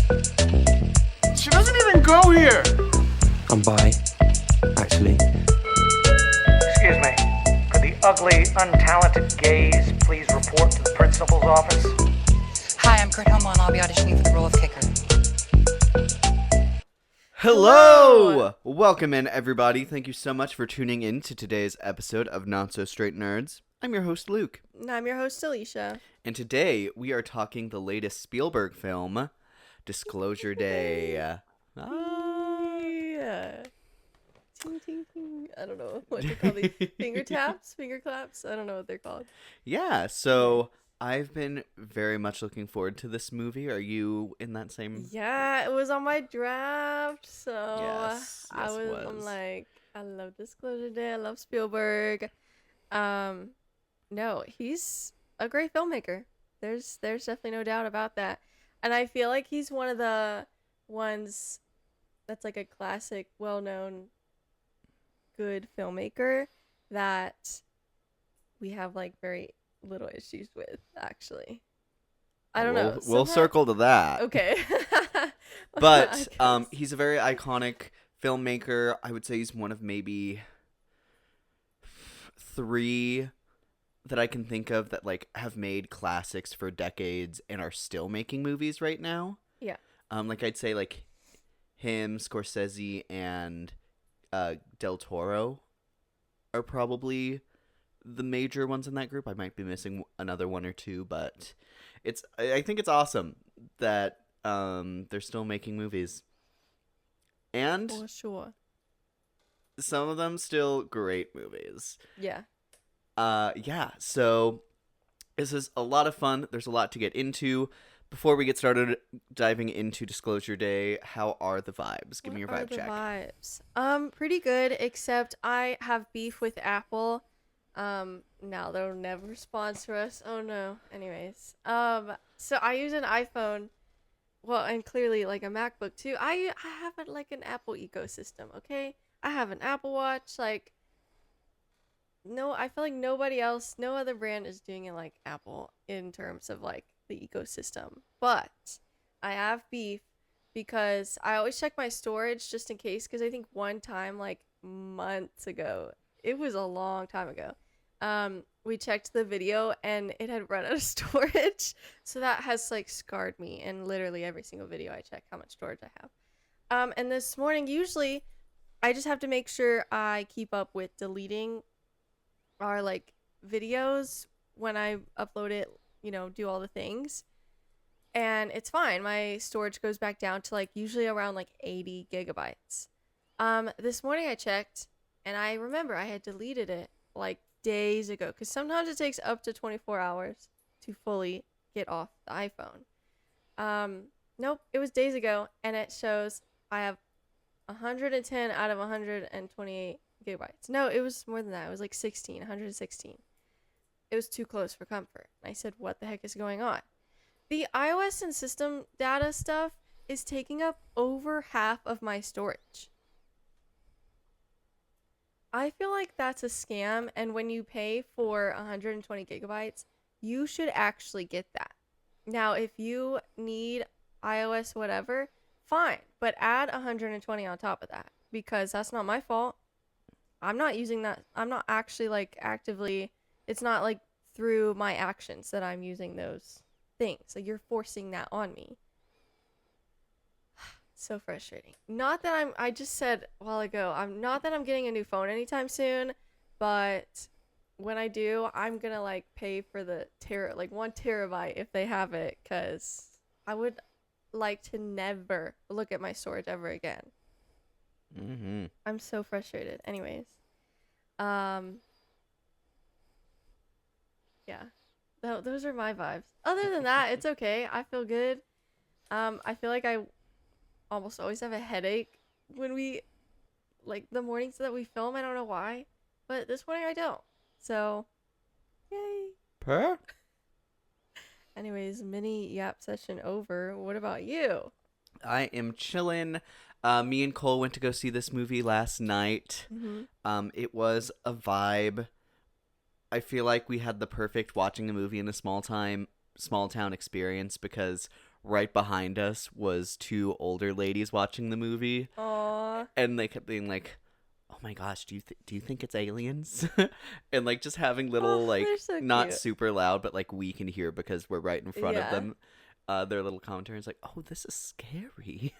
She doesn't even go here! I'm bi, actually. Excuse me. Could the ugly, untalented gays please report to the principal's office? Hi, I'm Kurt Homo, and I'll be auditioning for the role of kicker. Hello! Welcome in, everybody. Thank you so much for tuning in to today's episode of Not So Straight Nerds. I'm your host, Luke. And I'm your host, Alicia. And today, we are talking the latest Spielberg film, Disclosure Day. Yeah. Ting, ting, ting. I don't know what they call these. Finger taps? Finger claps? I don't know what they're called. Yeah, so I've been very much looking forward to this movie. Are you in that same... Yeah, it was on my draft, so Yes, I'm like, I love Disclosure Day. I love Spielberg. No, he's a great filmmaker. There's definitely no doubt about that. And I feel like he's one of the ones that's like a classic, well-known, good filmmaker that we have like very little issues with, actually. I don't know. We'll circle to that. Okay. But he's a very iconic filmmaker. I would say he's one of maybe three that I can think of that like have made classics for decades and are still making movies right now. Yeah. Like I'd say like him, Scorsese, and Del Toro are probably the major ones in that group. I might be missing another one or two, but I think it's awesome that they're still making movies. And For sure. some of them still great movies. Yeah. Yeah, so this is a lot of fun. There's a lot to get into. Before we get started diving into Disclosure Day, how are the vibes? Give me your vibe check. Vibes? Pretty good, except I have beef with Apple. Now they'll never sponsor us. Oh no. Anyways. So I use an iPhone. Well, and clearly like a MacBook too. I have like an Apple ecosystem, okay? I have an Apple Watch, like no, I feel like nobody else, no other brand is doing it like Apple in terms of like the ecosystem. But I have beef because I always check my storage just in case, because I think one time like months ago, it was a long time ago, we checked the video and it had run out of storage. So that has like scarred me, and literally every single video I check how much storage I have. And this morning, usually I just have to make sure I keep up with deleting our like videos when I upload it, you know, do all the things, and it's fine. My storage goes back down to like usually around like 80 gigabytes. This morning I checked and I remember I had deleted it like days ago, because sometimes it takes up to 24 hours to fully get off the iPhone. Nope, it was days ago, and it shows I have 110 out of 128 gigabytes. No, it was more than that. It was like 116. It was too close for comfort. I said, what the heck is going on? The iOS and system data stuff is taking up over half of my storage. I feel like that's a scam, and when you pay for 120 gigabytes, you should actually get that. Now, if you need iOS whatever, fine, but add 120 on top of that, because that's not my fault. I'm not using that. I'm not actually like actively, it's not like through my actions that I'm using those things. Like, you're forcing that on me. So frustrating. Not that I just said a while ago, not that I'm getting a new phone anytime soon, but when I do, I'm gonna like pay for the 1 terabyte if they have it, because I would like to never look at my storage ever again. Mm-hmm. I'm so frustrated. Anyways, yeah, those are my vibes. Other than that, it's okay. I feel good. I feel like I almost always have a headache when we, like, the mornings that we film. I don't know why, but this morning I don't. So, yay. Per? Anyways, mini yap session over. What about you? I am chillin'. Me and Cole went to go see this movie last night. Mm-hmm. It was a vibe. I feel like we had the perfect watching a movie in a small town experience, because right behind us was two older ladies watching the movie, Aw. and they kept being like, "Oh my gosh, do you think it's aliens?" And like just having little Oh, like they're so not cute. super loud, but like we can hear because we're right in front of Yeah. them. Their little commentary is like, "Oh, this is scary."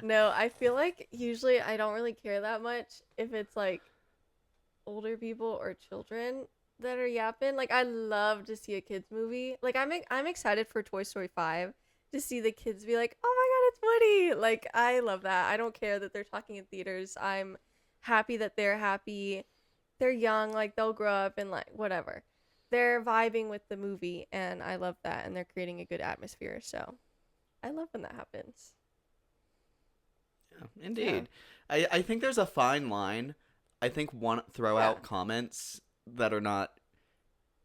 No, I feel like usually I don't really care that much if it's like older people or children that are yapping. Like I love to see a kids movie. Like I'm excited for Toy Story 5 to see the kids be like, "Oh my god, it's Woody." Like I love that. I don't care that they're talking in theaters. I'm happy that they're happy. They're young, like they'll grow up and like whatever. They're vibing with the movie and I love that and they're creating a good atmosphere. So, I love when that happens. Yeah, indeed. I think there's a fine line. I think throw Yeah. out comments that are not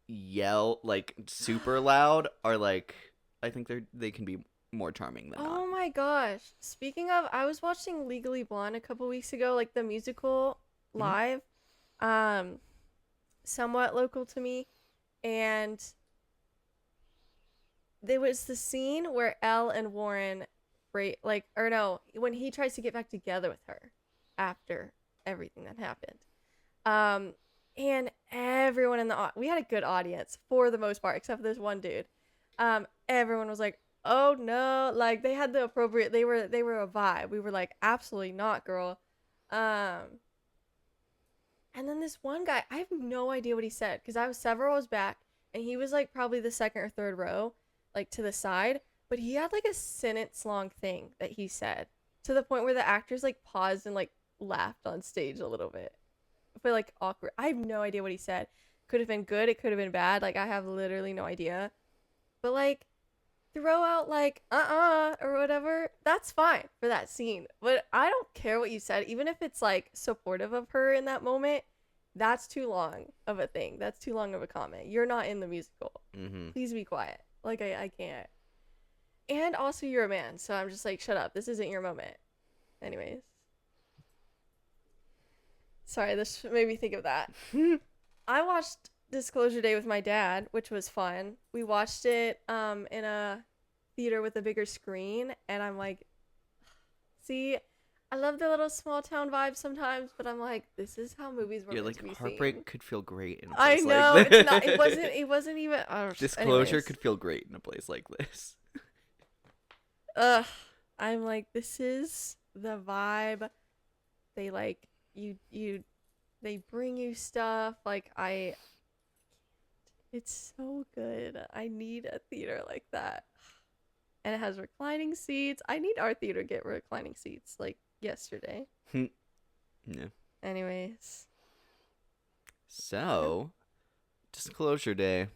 like super loud are like I think they can be more charming than Oh not. my gosh. Speaking of, I was watching Legally Blonde a couple weeks ago, like the musical live, somewhat local to me, and there was the scene where Elle and Warren break, like, or no, when he tries to get back together with her after everything that happened. And everyone in the we had a good audience for the most part, except for this one dude. Everyone was like, "Oh no!" Like they had the appropriate. They were a vibe. We were like, "Absolutely not, girl." And then this one guy, I have no idea what he said because I was several rows back, and he was like probably the second or third row, like to the side. But he had like a sentence long thing that he said to the point where the actors like paused and like laughed on stage a little bit. But like awkward. I have no idea what he said. Could have been good. It could have been bad. Like I have literally no idea. But like throw out like or whatever. That's fine for that scene. But I don't care what you said, even if it's like supportive of her in that moment. That's too long of a thing. That's too long of a comment. You're not in the musical. Mm-hmm. Please be quiet. Like I can't. And also you're a man, so I'm just like shut up. This isn't your moment. Anyways. Sorry, this made me think of that. I watched Disclosure Day with my dad, which was fun. We watched it in a theater with a bigger screen, and I'm like, see, I love the little small town vibe sometimes, but I'm like, this is how movies were You're meant like to be heartbreak seen. could feel great in a I place know like this. it's not. It wasn't even. Disclosure anyways. could feel great in a place like this. Ugh, I'm like, this is the vibe. They like they bring you stuff. Like it's so good. I need a theater like that. And it has reclining seats. I need our theater to get reclining seats like yesterday. Yeah. Anyways. So, Disclosure Day.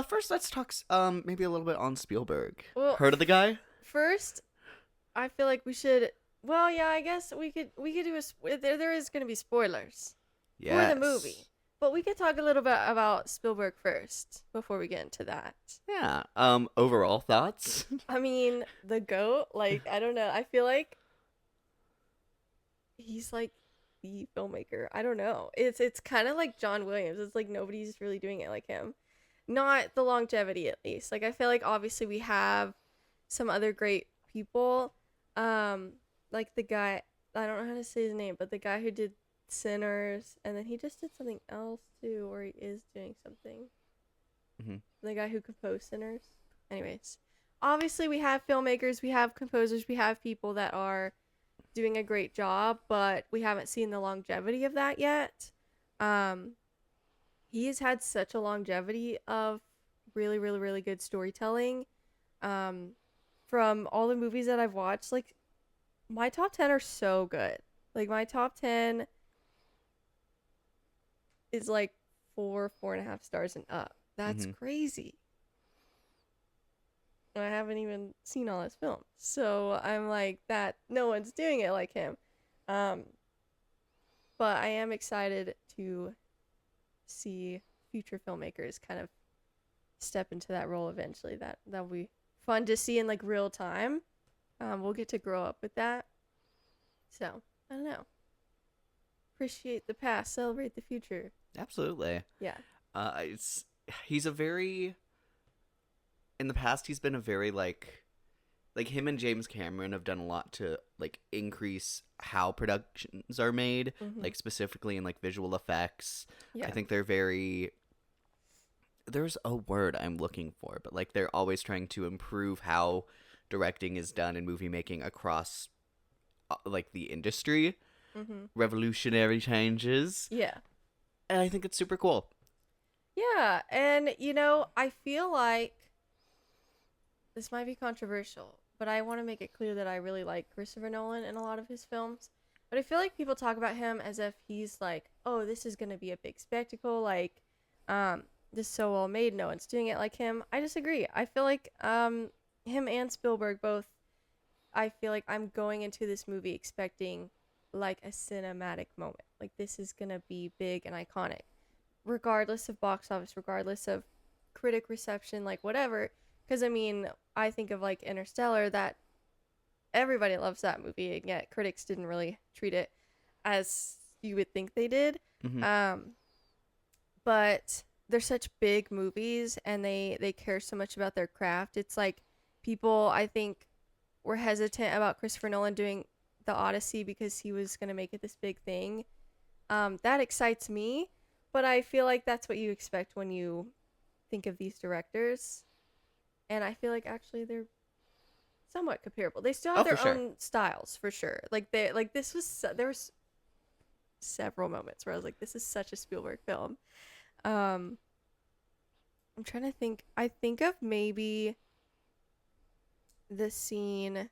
First let's talk maybe a little bit on Spielberg. Well, Heard of the guy? First, I feel like we should. Well, yeah, I guess we could do there is going to be spoilers for the movie. But we could talk a little bit about Spielberg first before we get into that. Yeah. Overall thoughts? I mean, the GOAT, like, I don't know. I feel like he's like the filmmaker. I don't know. It's kind of like John Williams. It's like nobody's really doing it like him. Not the longevity, at least. Like, I feel like obviously we have some other great people. Like the guy, I don't know how to say his name, but the guy who did Sinners, and then he just did something else too, or he is doing something. Mm-hmm. The guy who composed Sinners. Anyways, obviously we have filmmakers, we have composers, we have people that are doing a great job, but we haven't seen the longevity of that yet. He has had such a longevity of really, really, really good storytelling. From all the movies that I've watched, like my top 10 are so good. Like my top 10 is like 4.5 stars and up. That's crazy. And I haven't even seen all his films. So I'm like, that no one's doing it like him. But I am excited to see future filmmakers kind of step into that role eventually. That'll be fun to see in like real time. We'll get to grow up with that. So, I don't know. Appreciate the past, celebrate the future. Absolutely. Yeah. He's a very in the past he's been a very like him and James Cameron have done a lot to like increase how productions are made, like specifically in like visual effects. Yeah. I think they're very, there's a word I'm looking for, but like they're always trying to improve how directing is done in movie making across like the industry. Revolutionary changes. Yeah. And I think it's super cool. Yeah, and you know, I feel like this might be controversial, but I want to make it clear that I really like Christopher Nolan in a lot of his films. But I feel like people talk about him as if he's like, oh, this is going to be a big spectacle, like this is so well made, no one's doing it like him. I disagree. I feel like him and Spielberg both, I feel like I'm going into this movie expecting like a cinematic moment. Like this is going to be big and iconic, regardless of box office, regardless of critic reception, like whatever. Because I mean, I think of like Interstellar, that everybody loves that movie, and yet critics didn't really treat it as you would think they did. But they're such big movies, and they care so much about their craft. It's like people, I think, were hesitant about Christopher Nolan doing The Odyssey because he was going to make it this big thing. That excites me, but I feel like that's what you expect when you think of these directors. And I feel like actually they're somewhat comparable. They still have their own styles for sure. Like there was several moments where I was like, this is such a Spielberg film. I'm trying to think. I think of maybe the scene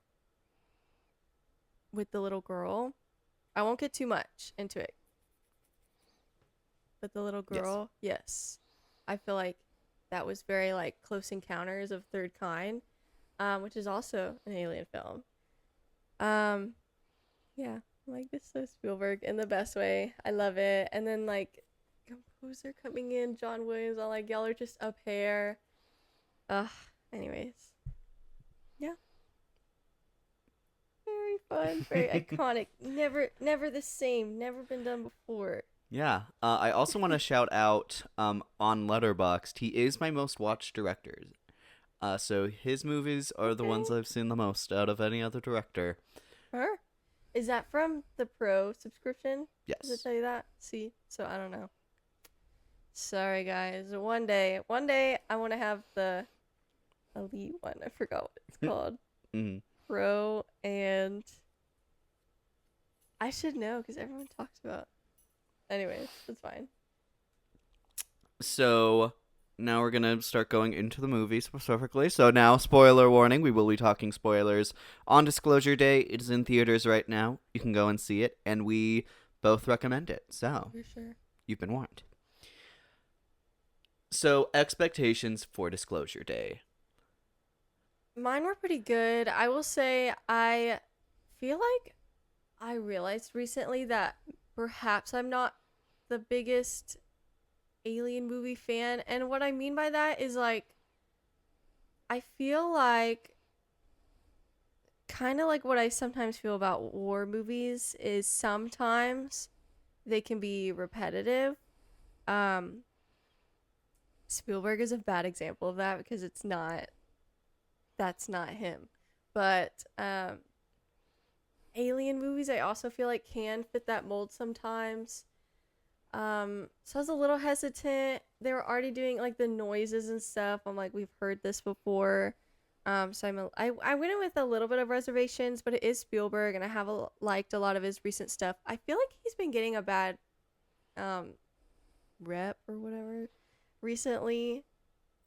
with the little girl. I won't get too much into it. But the little girl, yes. I feel like that was very like Close Encounters of Third Kind, which is also an alien film. Yeah, like this is so Spielberg in the best way. I love it. And then like composer coming in, John Williams, all like y'all are just up here. Anyways. Yeah. Very fun, very iconic. Never the same, never been done before. Yeah. I also want to shout out on Letterboxd, he is my most watched director. So his movies are the ones I've seen the most out of any other director. Her? Is that from the Pro subscription? Yes. Does it tell you that? See? So I don't know. Sorry, guys. One day I want to have the elite one. I forgot what it's called. Pro, and I should know because everyone talks about. Anyways, it's fine. So now we're going to start going into the movie specifically. So now, spoiler warning, we will be talking spoilers on Disclosure Day. It is in theaters right now. You can go and see it, and we both recommend it. So, For sure. You've been warned. So, expectations for Disclosure Day. Mine were pretty good. I will say I feel like I realized recently that perhaps I'm not the biggest alien movie fan. And what I mean by that is like, I feel like kind of like what I sometimes feel about war movies is sometimes they can be repetitive. Spielberg is a bad example of that because that's not him. But alien movies I also feel like can fit that mold sometimes. So I was a little hesitant. They were already doing like the noises and stuff. I'm like, we've heard this before. So I went in with a little bit of reservations, but it is Spielberg, and I have liked a lot of his recent stuff. I feel like he's been getting a bad rep or whatever recently,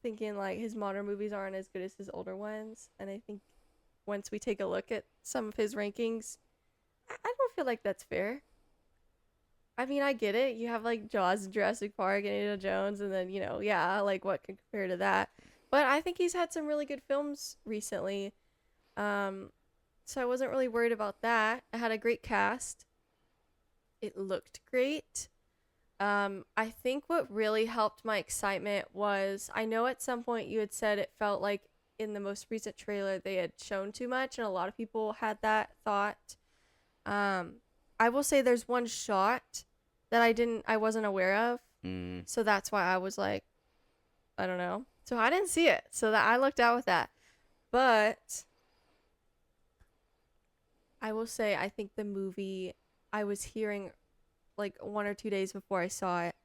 thinking like his modern movies aren't as good as his older ones. And I think once we take a look at some of his rankings, I don't feel like that's fair. I mean, I get it. You have like Jaws and Jurassic Park and Indiana Jones, and then, like what can compare to that? But I think he's had some really good films recently. So I wasn't really worried about that. I had a great cast. It looked great. I think what really helped my excitement was, I know at some point you had said it felt like in the most recent trailer they had shown too much, and a lot of people had that thought. I will say there's one shot that I wasn't aware of. So that's why I was like, I don't know. So I didn't see it. So that I looked out with that. But I will say I think the movie, I was hearing like 1 or 2 days before I saw it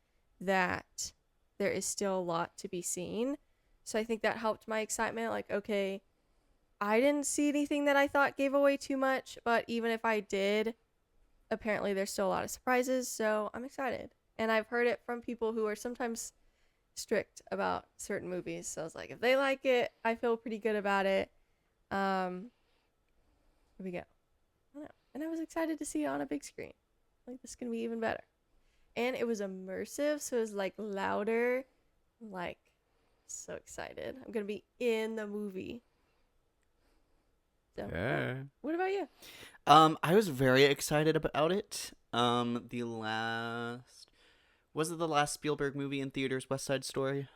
that there is still a lot to be seen. So I think that helped my excitement. Like, okay, I didn't see anything that I thought gave away too much, but even if I did, apparently there's still a lot of surprises. So I'm excited. And I've heard it from people who are sometimes strict about certain movies. So I was like, if they like it, I feel pretty good about it. Here we go. I don't know. And I was excited to see it on a big screen. Like, this is gonna be even better. And it was immersive, so it was like louder. Like, so excited. I'm gonna be in the movie. So, Yeah. what about you? I was very excited about it. Was it the last Spielberg movie in theaters, West Side Story?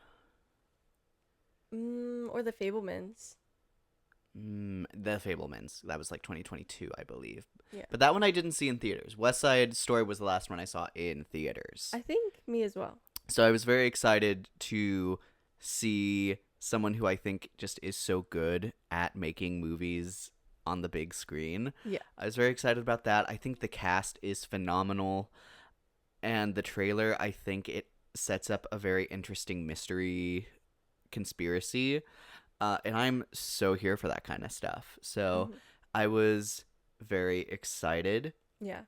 Or The Fabelmans. The Fabelmans. That was like 2022, I believe. Yeah. But that one I didn't see in theaters. West Side Story was the last one I saw in theaters. I think me as well. So I was very excited to see someone who I think just is so good at making movies on the big screen. Yeah. I was very excited about that. I think the cast is phenomenal. And the trailer, I think it sets up a very interesting mystery conspiracy. And I'm so here for that kind of stuff. So I was very excited. Yeah.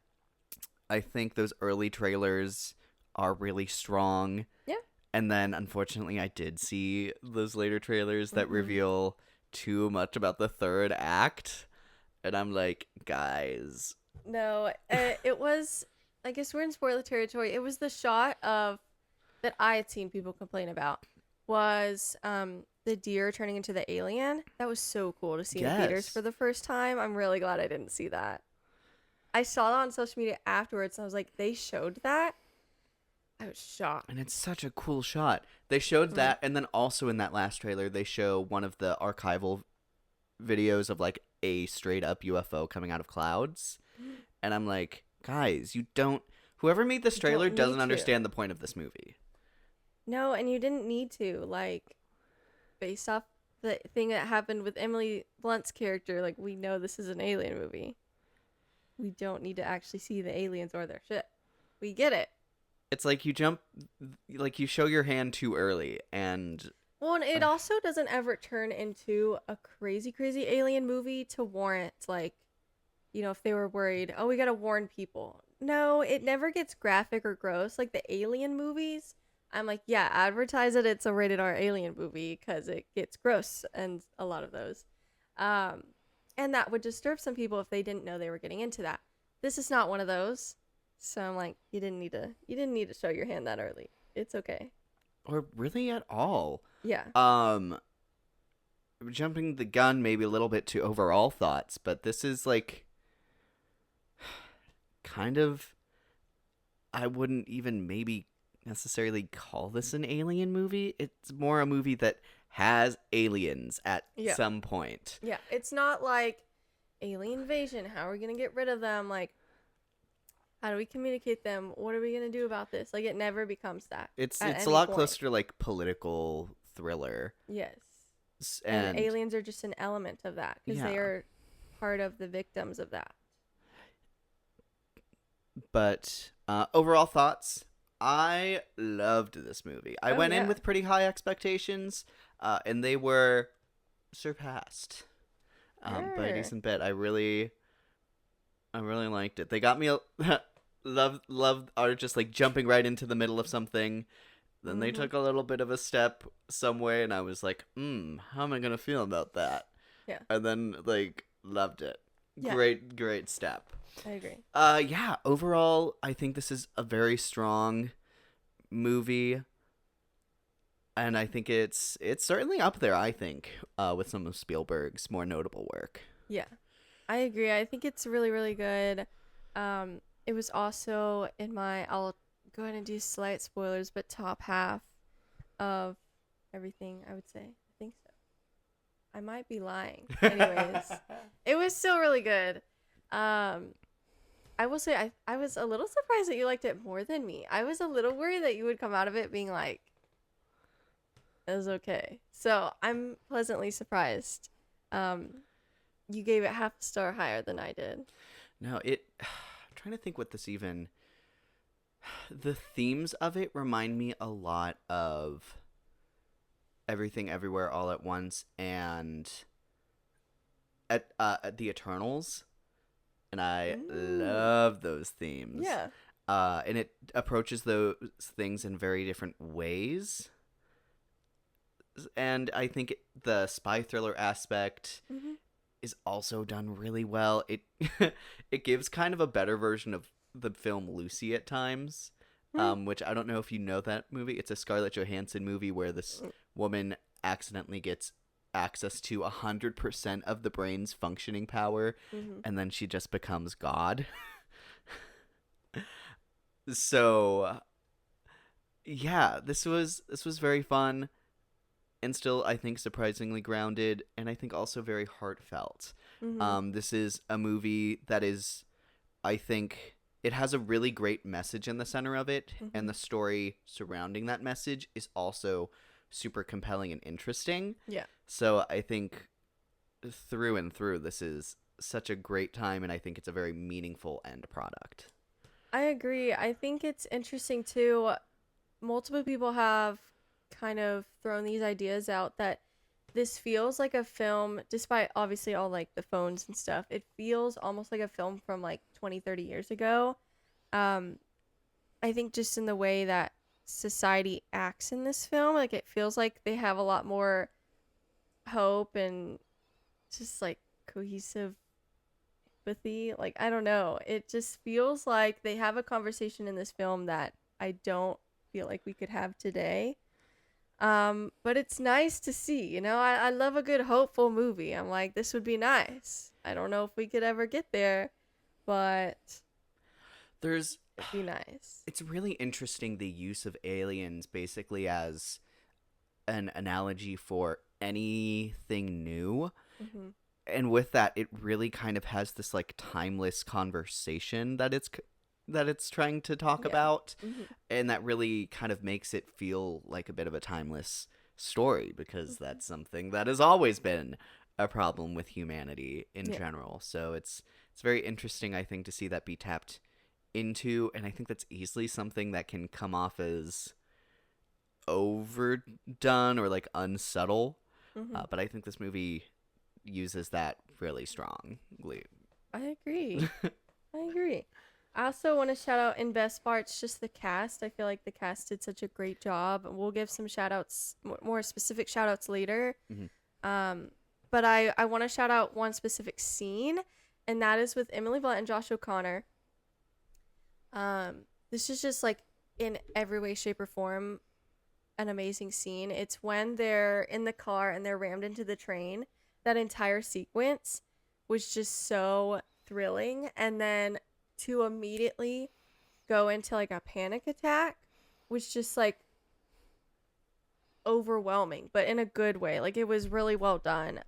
I think those early trailers are really strong. Yeah. And then, unfortunately, I did see those later trailers that reveal too much about the third act. And I'm like, guys. No, it was, I guess we're in spoiler territory. It was the shot of, that I had seen people complain about, was the deer turning into the alien. That was so cool to see in theaters Yes. for the first time. I'm really glad I didn't see that. I saw that on social media afterwards, and I was like, they showed that? I was shocked. And it's such a cool shot. They showed that, and then also in that last trailer, they show one of the archival videos of like a straight up UFO coming out of clouds. And I'm like, guys, whoever made this trailer need doesn't to. understand the point of this movie. No, and you didn't need to. Like, based off the thing that happened with Emily Blunt's character, like, we know this is an alien movie. We don't need to actually see the aliens or their shit. We get it. It's like you show your hand too early, and Well, and it also doesn't ever turn into a crazy, crazy alien movie to warrant, like, you know, if they were worried, oh, we gotta warn people. No, it never gets graphic or gross. Like the alien movies, I'm like, yeah, advertise it. It's a rated R alien movie because it gets gross, and a lot of those. And that would disturb some people if they didn't know they were getting into that. This is not one of those. So I'm like, you didn't need to show your hand that early. It's okay. or really at all. Yeah. Jumping the gun maybe a little bit to overall thoughts, but this is like kind of, I wouldn't even maybe necessarily call this an alien movie. It's more a movie that has aliens at some point. Yeah, it's not like alien invasion. How are we gonna get rid of them? Like, how do we communicate them? What are we gonna do about this? Like, it never becomes that. It's at a any lot point. closer to like political thriller. Yes, And aliens are just an element of that because they are part of the victims of that. But overall thoughts, I loved this movie. I went in with pretty high expectations, and they were surpassed by a decent bit. I really liked it. They got me love are just like jumping right into the middle of something. Then they took a little bit of a step some way, and I was like, how am I gonna feel about that? Yeah. And then like loved it. Yeah. Great step. I agree. Yeah, overall, I think this is a very strong movie. And I think it's certainly up there, I think, with some of Spielberg's more notable work. Yeah, I agree. I think it's really, really good. It was also in my, I'll go ahead and do slight spoilers, but top half of everything, I would say. I think so. I might be lying. Anyways, it was still really good. I will say I was a little surprised that you liked it more than me. I was a little worried that you would come out of it being like, It was okay. So I'm pleasantly surprised. You gave it half a star higher than I did. No, I'm trying to think what this even. The themes of it remind me a lot of Everything Everywhere All at Once and at the Eternals, and I love those themes. Yeah. And it approaches those things in very different ways. And I think the spy thriller aspect is also done really well. It it gives kind of a better version of the film Lucy at times, which I don't know if you know that movie. It's a Scarlett Johansson movie where this woman accidentally gets access to 100% of the brain's functioning power, and then she just becomes God. So, yeah, this was very fun, and still, I think, surprisingly grounded, and I think also very heartfelt. This is a movie that is, I think, it has a really great message in the center of it, and the story surrounding that message is also super compelling and interesting. Yeah. So I think through and through, this is such a great time, and I think it's a very meaningful end product. I agree. I think it's interesting too. Multiple people have kind of thrown these ideas out that this feels like a film, despite obviously all like the phones and stuff. It feels almost like a film from like 20, 30 years ago. I think just in the way that society acts in this film, like it feels like they have a lot more hope and just like cohesive empathy. Like, I don't know, it just feels like they have a conversation in this film that I don't feel like we could have today. But it's nice to see, you know. I love a good hopeful movie. I'm like, this would be nice. I don't know if we could ever get there, but it'd be nice. It's really interesting, the use of aliens basically as an analogy for anything new. And with that, it really kind of has this like timeless conversation that it's trying to talk about, and that really kind of makes it feel like a bit of a timeless story, because that's something that has always been a problem with humanity in general. So it's very interesting, I think, to see that be tapped into, and I think that's easily something that can come off as overdone or like unsubtle. But I think this movie uses that really strongly. I agree. I also want to shout out in best parts just the cast. I feel like the cast did such a great job. We'll give some shout outs, more specific shout outs later. But I want to shout out one specific scene, and that is with Emily Blunt and Josh O'Connor. This is just like in every way, shape, or form an amazing scene. It's when they're in the car and they're rammed into the train. That entire sequence was just so thrilling, and then to immediately go into like a panic attack was just like overwhelming, but in a good way. Like, it was really well done.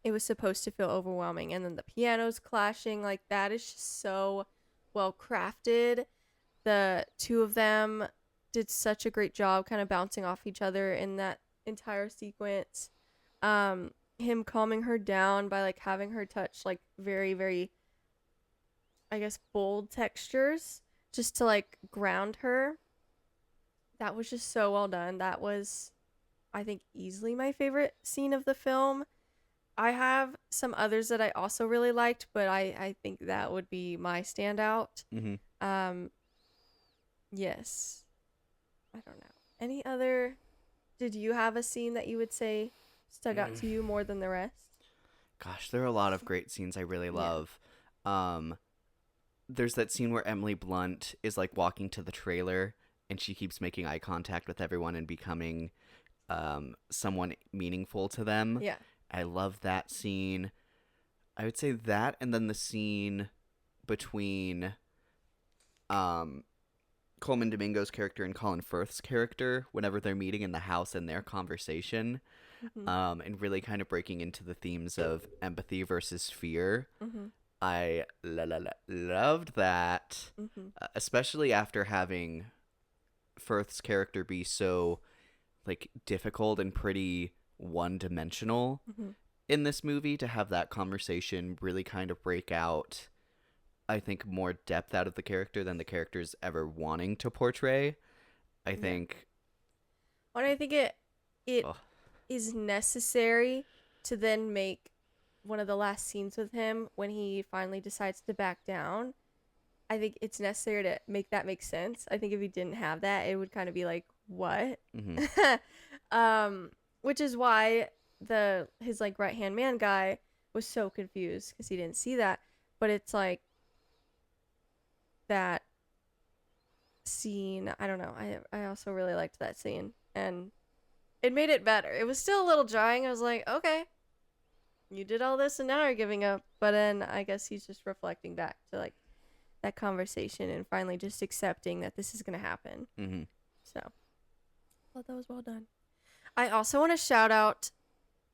It was supposed to feel overwhelming, and then the pianos clashing, like, that is just so well crafted. The two of them did such a great job kind of bouncing off each other in that entire sequence. Him calming her down by like having her touch like very, very, I guess, bold textures just to like ground her. That was just so well done. That was, I think, easily my favorite scene of the film. I have some others that I also really liked, but I think that would be my standout. Yes. I don't know. Any other, did you have a scene that you would say stuck out to you more than the rest? Gosh, there are a lot of great scenes I really love. There's that scene where Emily Blunt is like walking to the trailer, and she keeps making eye contact with everyone and becoming someone meaningful to them. Yeah. I love that scene. I would say that, and then the scene between Coleman Domingo's character and Colin Firth's character, whenever they're meeting in the house and their conversation, and really kind of breaking into the themes of empathy versus fear. I loved that, especially after having Firth's character be so like difficult and pretty one-dimensional Mhm. in this movie, to have that conversation really kind of break out, I think, more depth out of the character than the character's ever wanting to portray. I think Well, I think it Ugh. is necessary to then make one of the last scenes with him when he finally decides to back down. I think it's necessary to make that make sense. I think if he didn't have that, it would kind of be like, what? Which is why his like right hand man guy was so confused because he didn't see that. But it's like that scene. I don't know. I also really liked that scene, and it made it better. It was still a little jarring. I was like, okay, you did all this and now you're giving up. But then I guess he's just reflecting back to like that conversation and finally just accepting that this is gonna happen. Mm-hmm. So, thought that was well done. I also want to shout out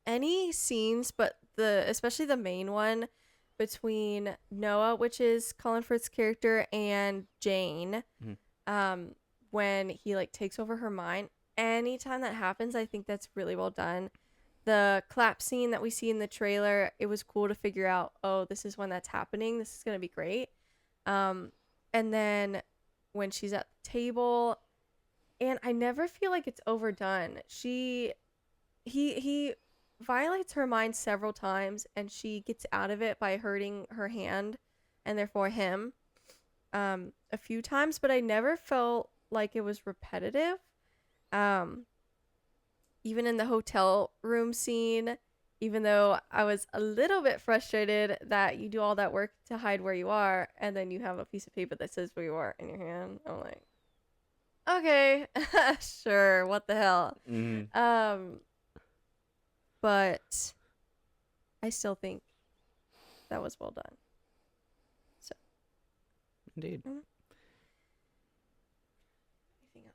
any scenes, but especially the main one between Noah, which is Colin Firth's character, and Jane, when he like takes over her mind. Anytime that happens, I think that's really well done. The clap scene that we see in the trailer, it was cool to figure out, oh, this is when that's happening. This is gonna be great. And then when she's at the table, and I never feel like it's overdone. He violates her mind several times, and she gets out of it by hurting her hand, and therefore him, a few times. But I never felt like it was repetitive. Even in the hotel room scene, even though I was a little bit frustrated that you do all that work to hide where you are, and then you have a piece of paper that says where you are in your hand. I'm like, okay, sure, what the hell? But I still think that was well done. So, Indeed. anything else?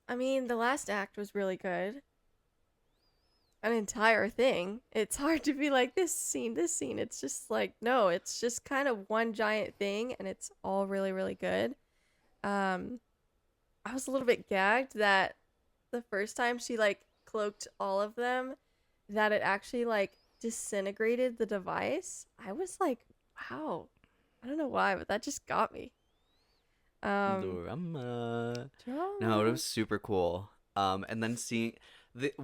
I mean, the last act was really good. An entire thing. It's hard to be like this scene. It's just like, no, it's just kind of one giant thing, and it's all really, really good. I was a little bit gagged that the first time she like cloaked all of them, that it actually like disintegrated the device. I was like, wow. I don't know why, but that just got me. Drama. No, it was super cool. And then seeing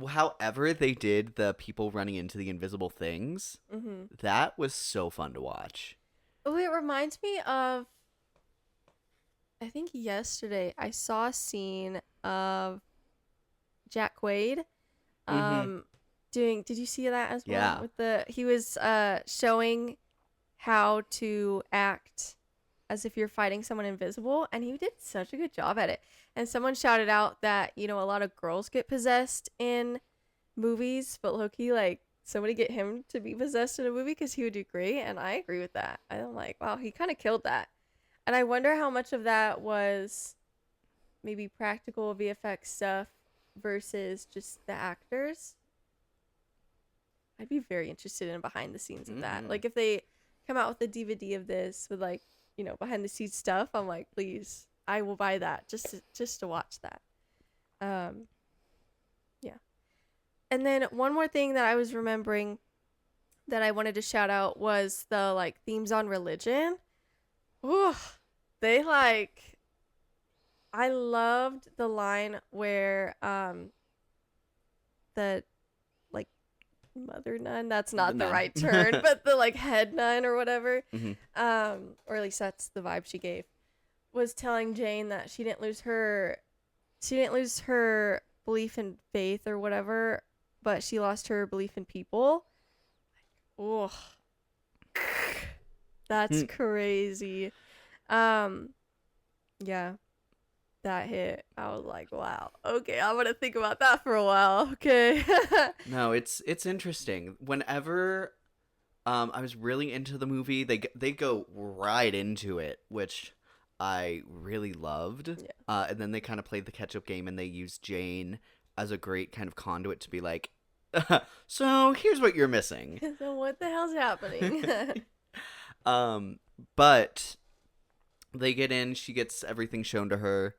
however they did the people running into the invisible things, that was so fun to watch. Oh, it reminds me of, I think yesterday I saw a scene of Jack Quaid doing, did you see that as well? Yeah. He was showing how to act as if you're fighting someone invisible, and he did such a good job at it. And someone shouted out that, a lot of girls get possessed in movies, but low-key, like, somebody get him to be possessed in a movie because he would do great, and I agree with that. I'm like, wow, he kind of killed that. And I wonder how much of that was maybe practical VFX stuff versus just the actors. I'd be very interested in behind the scenes of that. Like, if they come out with a DVD of this with, like, behind the scenes stuff, I'm like, please, I will buy that just to watch that. Yeah. And then one more thing that I was remembering that I wanted to shout out was the like themes on religion. Ooh, they like, I loved the line where the like mother nun, that's not the right term, but the like head nun or whatever, or at least that's the vibe she gave, was telling Jane that she didn't lose her belief in faith or whatever, but she lost her belief in people. Oh, that's crazy. Yeah, that hit. I was like, wow, okay, I'm gonna think about that for a while. Okay. No, it's interesting. Whenever I was really into the movie, they go right into it, which I really loved. Yeah. And then they kind of played the catch-up game, and they used Jane as a great kind of conduit to be like, so here's what you're missing. So what the hell's happening? But they get in, she gets everything shown to her,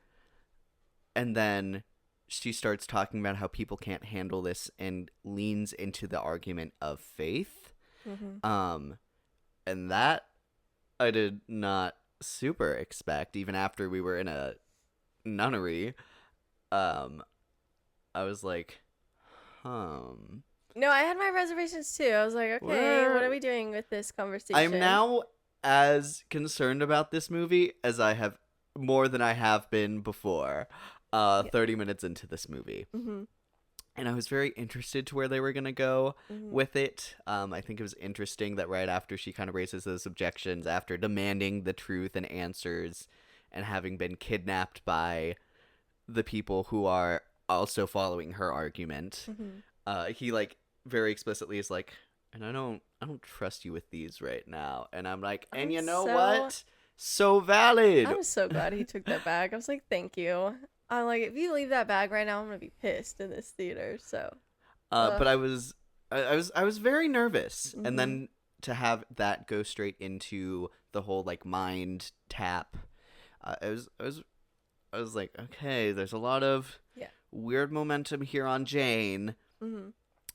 and then she starts talking about how people can't handle this and leans into the argument of faith. And that I did not super expect, even after we were in a nunnery. I was like, No, I had my reservations too. I was like, okay, what are we doing with this conversation? I'm now as concerned about this movie as I have more than I have been before. 30 minutes into this movie. And I was very interested to where they were going to go with it. I think it was interesting that right after she kind of raises those objections, after demanding the truth and answers and having been kidnapped by the people who are also following her argument, he like very explicitly is like, and I don't trust you with these right now. And I'm like, and you know what? So valid. I'm so glad he took that bag. I was like, thank you. I'm like, if you leave that bag right now, I'm gonna be pissed in this theater. So, but I was very nervous, and then to have that go straight into the whole like mind tap, I was like, okay, there's a lot of weird momentum here on Jane,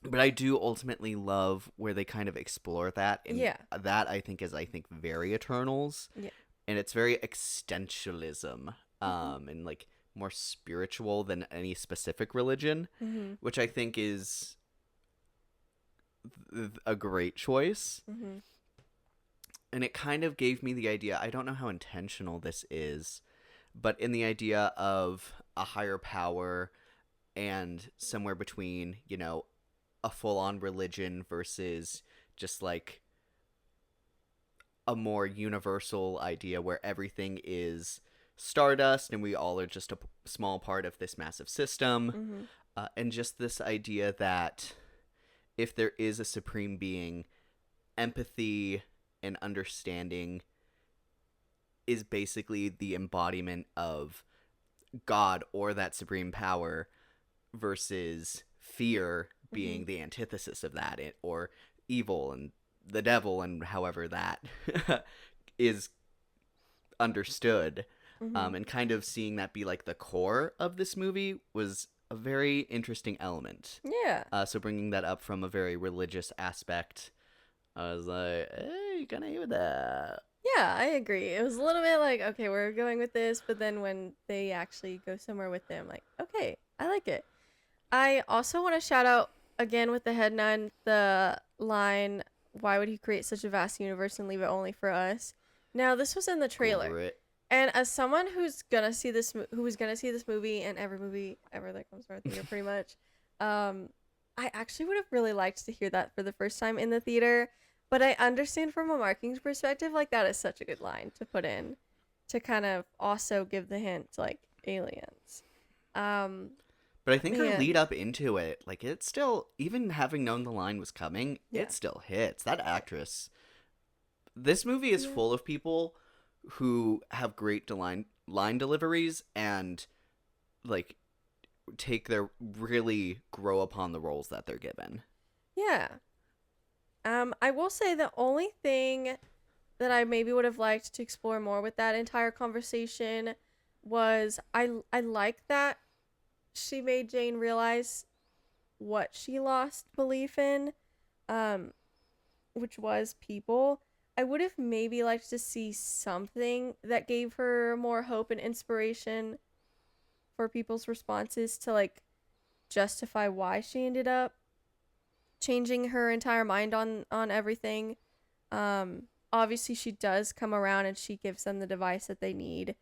but I do ultimately love where they kind of explore that, and that I think is very Eternals, and it's very existentialism, and like more spiritual than any specific religion, which I think is a great choice. And it kind of gave me the idea, I don't know how intentional this is, but in the idea of a higher power and somewhere between, you know, a full-on religion versus just like a more universal idea where everything is stardust and we all are just a small part of this massive system, and just this idea that if there is a supreme being, empathy and understanding is basically the embodiment of God or that supreme power, versus fear being the antithesis of that, or evil and the devil, and however that is understood. And kind of seeing that be like the core of this movie was a very interesting element. So bringing that up from a very religious aspect, I was like, hey, you kind of with that. Yeah, I agree. It was a little bit like, okay, we're going with this, but then when they actually go somewhere with them, like, okay, I like it. I also want to shout out again with the head nun, the line, "Why would he create such a vast universe and leave it only for us?" Now, this was in the trailer. And as someone who's gonna see this movie and every movie ever that comes to our theater, pretty much, I actually would have really liked to hear that for the first time in the theater. But I understand from a marketing perspective, like that is such a good line to put in, to kind of also give the hint to, like, aliens. But I think her lead up into it, like, it still, even having known the line was coming, it still hits. That actress. This movie is full of people who have great line deliveries and like really grow upon the roles that they're given. I will say the only thing that I maybe would have liked to explore more with that entire conversation was I like that she made Jane realize what she lost belief in, which was people. I would have maybe liked to see something that gave her more hope and inspiration for people's responses to, like, justify why she ended up changing her entire mind on everything. Obviously she does come around and she gives them the device that they need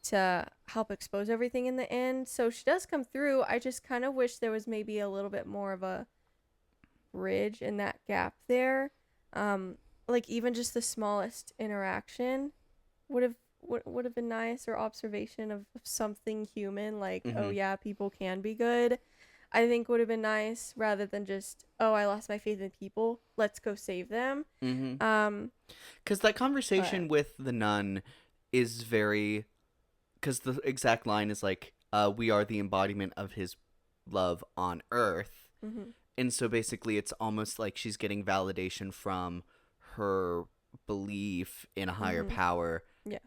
to help expose everything in the end. So she does come through. I just kind of wish there was maybe a little bit more of a bridge in that gap there. Like even just the smallest interaction would have been nice, or observation of something human, like, oh yeah, people can be good, I think would have been nice, rather than just, oh, I lost my faith in people, let's go save them. Because that conversation with the nun is very, because the exact line is like, we are the embodiment of his love on earth. And so basically it's almost like she's getting validation from her belief in a higher power,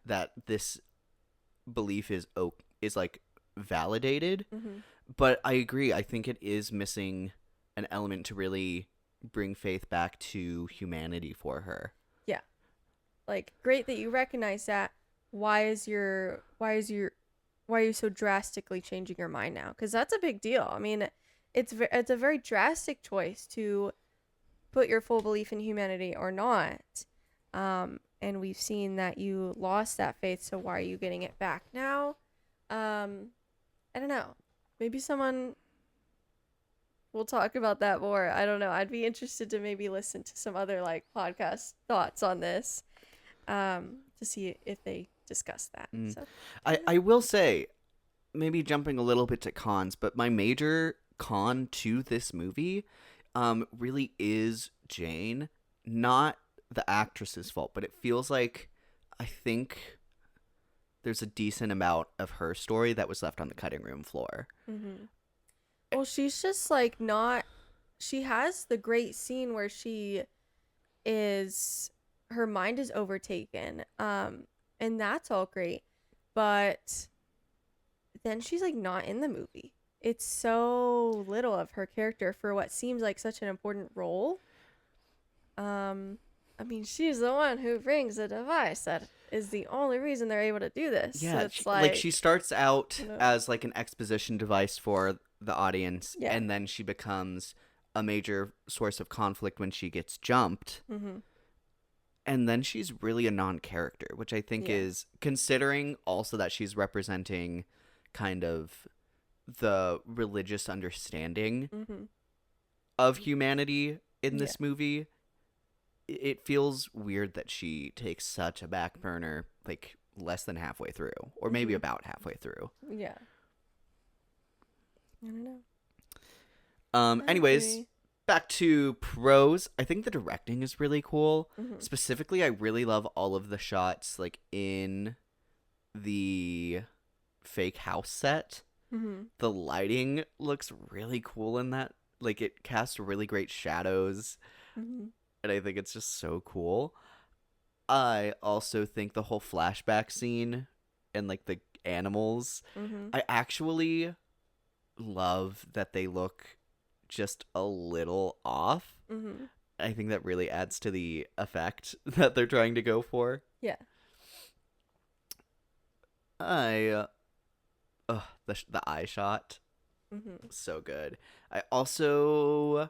that this belief is like validated. But I agree. I think it is missing an element to really bring Faith back to humanity for her. Yeah. Like, great that you recognize that. Why are you so drastically changing your mind now? Because that's a big deal. I mean, it's a very drastic choice to put your full belief in humanity or not. And we've seen that you lost that faith, so why are you getting it back now? I don't know. Maybe someone will talk about that more. I don't know. I'd be interested to maybe listen to some other like podcast thoughts on this, to see if they discuss that. So, I will say, maybe jumping a little bit to cons, but my major con to this movie really is Jane. Not the actress's fault, but it feels like I think there's a decent amount of her story that was left on the cutting room floor. well, she's just like not. She has the great scene where her mind is overtaken, and that's all great, but then she's like not in the movie. It's so little of her character for what seems like such an important role. I mean, she's the one who brings the device that is the only reason they're able to do this. Yeah, so it's she starts out you know. as like an exposition device for the audience, Yeah. and then she becomes a major source of conflict when she gets jumped. And then she's really a non-character, which I think is, considering also that she's representing kind of the religious understanding of humanity in this movie, it feels weird that she takes such a back burner, like less than halfway through, or maybe about halfway through. Yeah. I don't know. Anyways, agree. back to pros. I think the directing is really cool. Specifically, I really love all of the shots like in the fake house set. The lighting looks really cool in that. Like, it casts really great shadows. And I think it's just so cool. I also think the whole flashback scene and like the animals, I actually love that they look just a little off. I think that really adds to the effect that they're trying to go for. Yeah. The eye shot, so good. I also,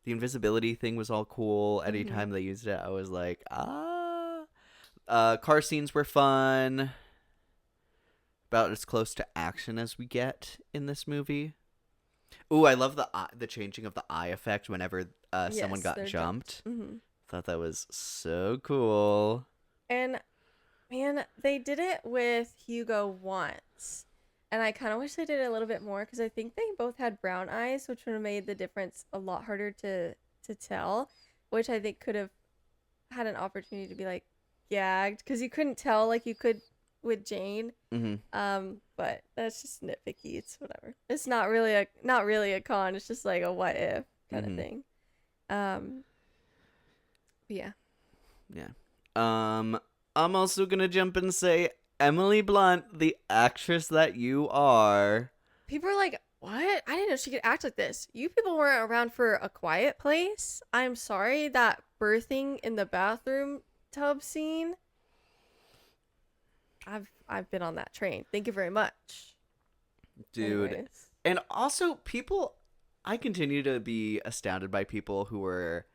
the invisibility thing was all cool. Anytime they used it, I was like, car scenes were fun. About as close to action as we get in this movie. Ooh, I love the changing of the eye effect whenever someone got jumped. Thought that was so cool. And man, they did it with Hugo once. And I kind of wish they did it a little bit more because I think they both had brown eyes, which would have made the difference a lot harder to tell, which I think could have had an opportunity to be like gagged because you couldn't tell like you could with Jane. But that's just nitpicky. It's whatever. It's not really a con. It's just like a what if kind of thing. Yeah. I'm also gonna jump and say, Emily Blunt, the actress that you are. People are like, what? I didn't know she could act like this. You people weren't around for A Quiet Place. I'm sorry, that birthing in the bathroom tub scene. I've been on that train. Thank you very much. Dude. Anyways. And also, I continue to be astounded by people who were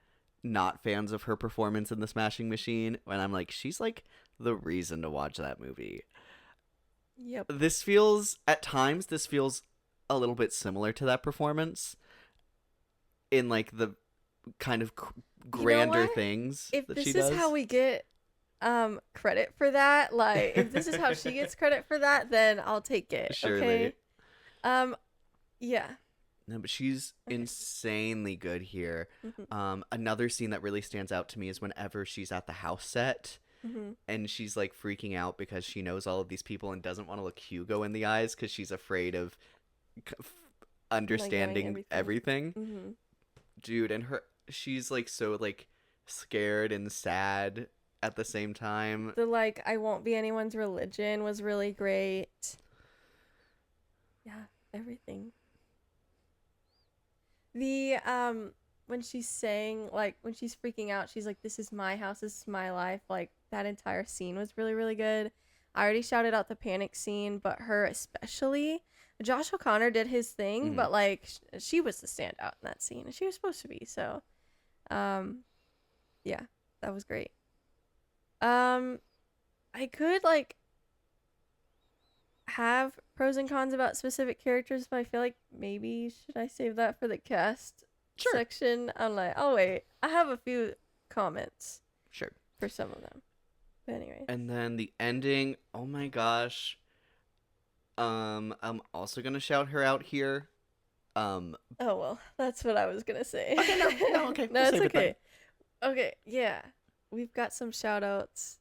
not fans of her performance in The Smashing Machine, when I'm like, she's like the reason to watch that movie. Yep. At times, this feels a little bit similar to that performance in like the kind of grander things if that this she is does. how we get credit for that, like if this is how she gets credit for that, then I'll take it. Surely. Okay. Yeah. No, but she's insanely good here. Another scene that really stands out to me is whenever she's at the house set and she's like freaking out because she knows all of these people and doesn't want to look Hugo in the eyes because she's afraid of understanding everything. Dude, and she's like so like scared and sad at the same time. The like I won't be anyone's religion was really great. Yeah, everything. The when she's saying, like, when she's freaking out, she's like, "This is my house, this is my life." Like, that entire scene was really, really good. I already shouted out the panic scene, but her especially. Josh O'Connor did his thing, but like she was the standout in that scene, and she was supposed to be. So, yeah, that was great. I could like have pros and cons about specific characters, but I feel like maybe should I save that for the cast section? I'm like, oh wait, I have a few comments Sure. for some of them. But anyway. And then the ending, oh my gosh. I'm also gonna shout her out here. Oh well, that's what I was gonna say. Okay, no, okay. No, we'll it's save it then. okay. Okay, yeah. We've got some shout outs,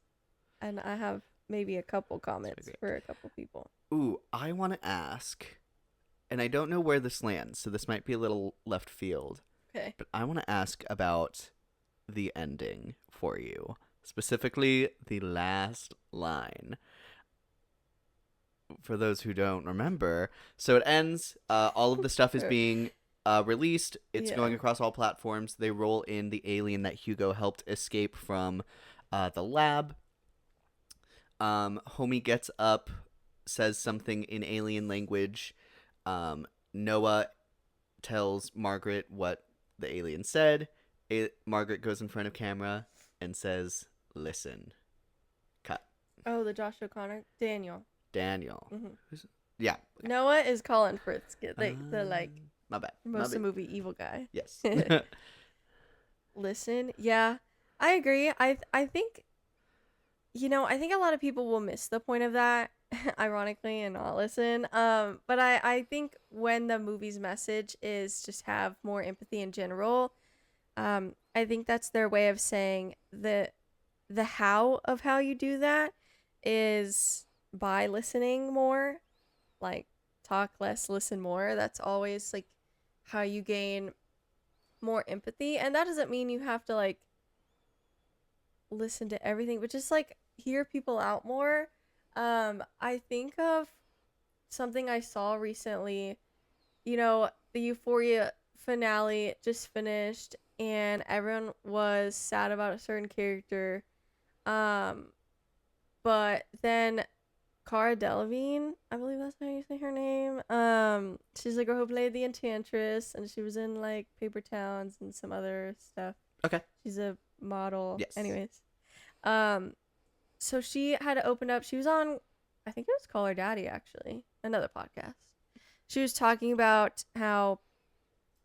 and I have maybe a couple comments Okay. for a couple people. Ooh, I want to ask, and I don't know where this lands, so this might be a little left field, Okay. but I want to ask about the ending for you, specifically the last line. For those who don't remember, so it ends, all of the stuff is being released. It's Yeah. going across all platforms. They roll in the alien that Hugo helped escape from the lab. Homie gets up, says something in alien language. Noah tells Margaret what the alien said. Margaret goes in front of camera and says, "Listen." Cut. Oh, the Josh O'Connor, Daniel. Daniel. Mhm. Yeah. Noah is Colin Firth, the like My bad. most of the movie evil guy. Yes. Listen, yeah, I agree. I think, I think a lot of people will miss the point of that, ironically, and not listen. But I think when the movie's message is just have more empathy in general, I think that's their way of saying the how of how you do that is by listening more, like talk less, listen more. That's always like how you gain more empathy, and that doesn't mean you have to like listen to everything, but just like hear people out more. I think of something I saw recently. The Euphoria finale just finished, and everyone was sad about a certain character. But then Cara Delevingne, I believe that's how you say her name. She's the girl who played the Enchantress, and she was in like Paper Towns and some other stuff. Okay. She's a model. Yes. Anyways, so she had to open up. She was on, I think it was Call Her Daddy, actually, another podcast. She was talking about how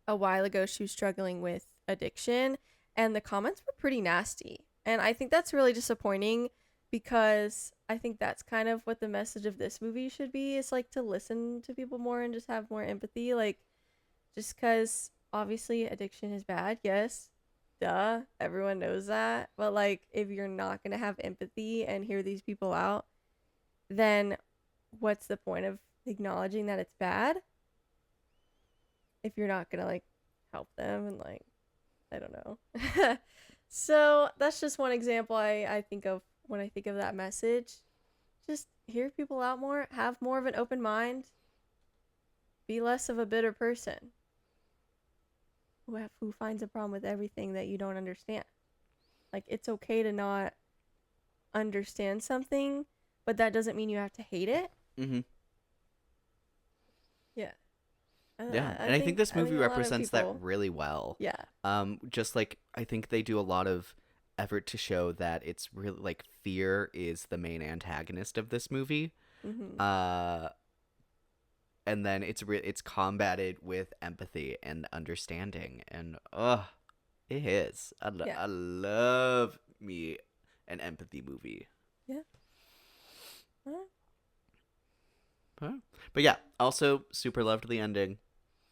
a while ago she was struggling with addiction, and the comments were pretty nasty. And I think that's really disappointing, because I think that's kind of what the message of this movie should be, is like to listen to people more and just have more empathy. Like, just because obviously addiction is bad, yes, duh, everyone knows that. But like, if you're not gonna have empathy and hear these people out, then what's the point of acknowledging that it's bad if you're not gonna like help them? And like, I don't know. So that's just one example I think of when I think of that message. Just hear people out more, have more of an open mind, be less of a bitter person who finds a problem with everything that you don't understand. Like, it's okay to not understand something, but that doesn't mean you have to hate it. Mm-hmm. Yeah. Yeah, and I think this movie a lot of represents people- that really well. Yeah. Just like I think they do a lot of effort to show that it's really like fear is the main antagonist of this movie. Mm-hmm. And then it's combated with empathy and understanding, and it is. Yeah. I love me an empathy movie. Yeah. Huh. But yeah, also super loved the ending.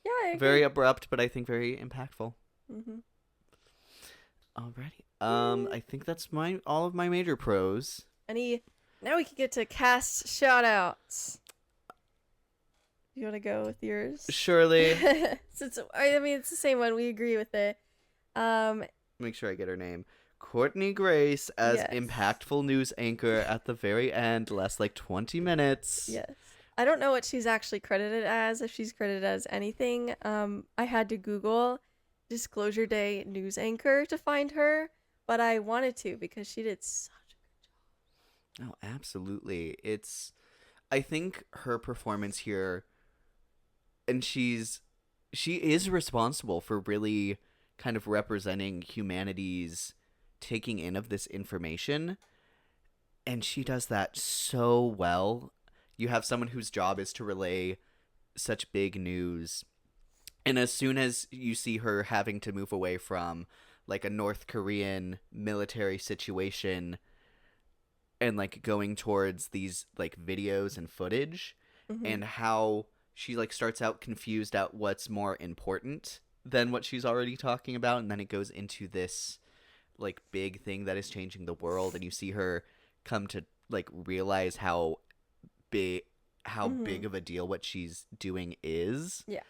Yeah, I agree. Very abrupt, but I think very impactful. Mm-hmm. Alrighty. I think that's all of my major pros. Now we can get to cast shout-outs. You want to go with yours? Surely. Since it's the same one. We agree with it. Make sure I get her name. Courtney Grace as Yes. impactful news anchor at the very end, last like 20 minutes. Yes. I don't know what she's actually credited as, if she's credited as anything. I had to Google Disclosure Day news anchor to find her, but I wanted to because she did such a Oh, absolutely. I think her performance here, and she is responsible for really kind of representing humanity's taking in of this information, and she does that so well. You have someone whose job is to relay such big news, and as soon as you see her having to move away from like a North Korean military situation and like going towards these like videos and footage, and how she like starts out confused at what's more important than what she's already talking about, and then it goes into this like big thing that is changing the world, and you see her come to like realize how big of a deal what she's doing is. Yeah.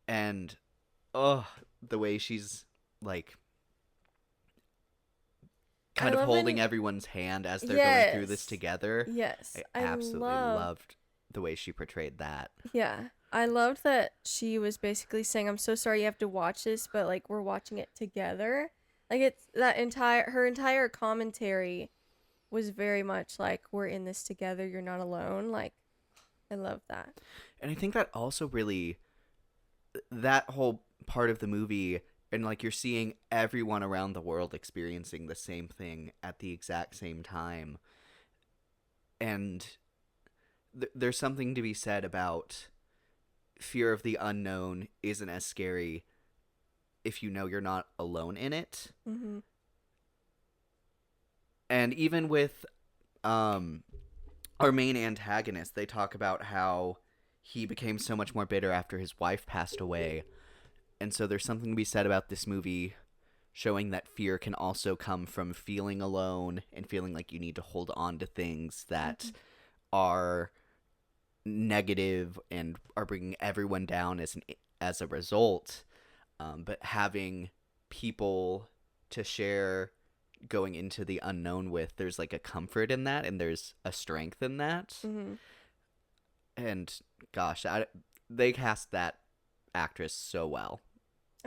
And the way she's like kind of holding everyone's hand as they're going through this together. Yes. I absolutely loved the way she portrayed that. Yeah. I loved that she was basically saying, I'm so sorry you have to watch this, but like we're watching it together. Like it's her entire commentary was very much like, we're in this together, you're not alone. Like, I love that. And I think that also really, that whole part of the movie, and like you're seeing everyone around the world experiencing the same thing at the exact same time. And there's something to be said about fear of the unknown isn't as scary if you know you're not alone in it. Mm-hmm. And even with our main antagonist, they talk about how he became so much more bitter after his wife passed away. And so there's something to be said about this movie showing that fear can also come from feeling alone and feeling like you need to hold on to things that are negative and are bringing everyone down as a result. But having people to share going into the unknown with, there's like a comfort in that, and there's a strength in that. Mm-hmm. And gosh, they cast that actress so well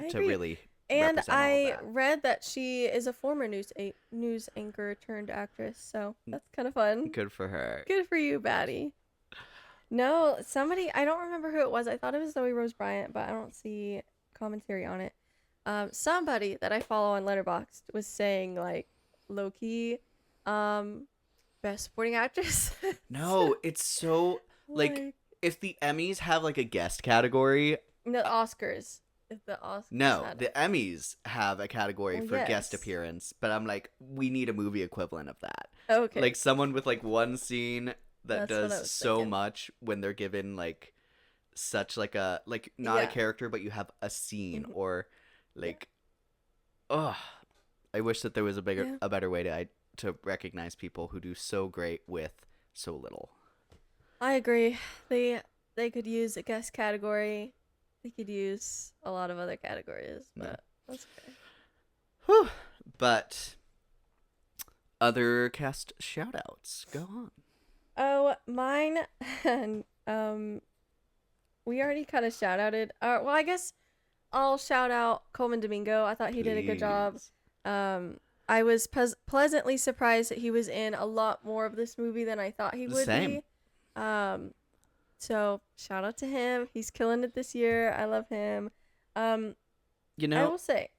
to really and represent all of that. read that she is a former news anchor turned actress, so that's kind of fun. Good for her. Good for you, Batty. No, somebody, I don't remember who it was. I thought it was Zoe Rose Bryant, but I don't see commentary on it. Somebody that I follow on Letterboxd was saying like low-key best supporting actress. No, it's so like if the Emmys have like a guest category. No, the Oscars. If the Oscars. No, the Emmys have a category for guest yes. appearance, but I'm like, we need a movie equivalent of that. Okay. Like someone with like one scene that That's what I does was so thinking. much when they're given like such like a like not a character, but you have a scene or like I wish that there was a better way to recognize people who do so great with so little. I agree. They could use a guest category. They could use a lot of other categories, but that's okay. Whew. But other cast shout-outs. Go on. Oh, mine, we already kind of shout-outed. Well, I guess I'll shout out Coleman Domingo. I thought he did a good job. I was pleasantly surprised that he was in a lot more of this movie than I thought he would be. So shout out to him. He's killing it this year. I love him. You know, I will say.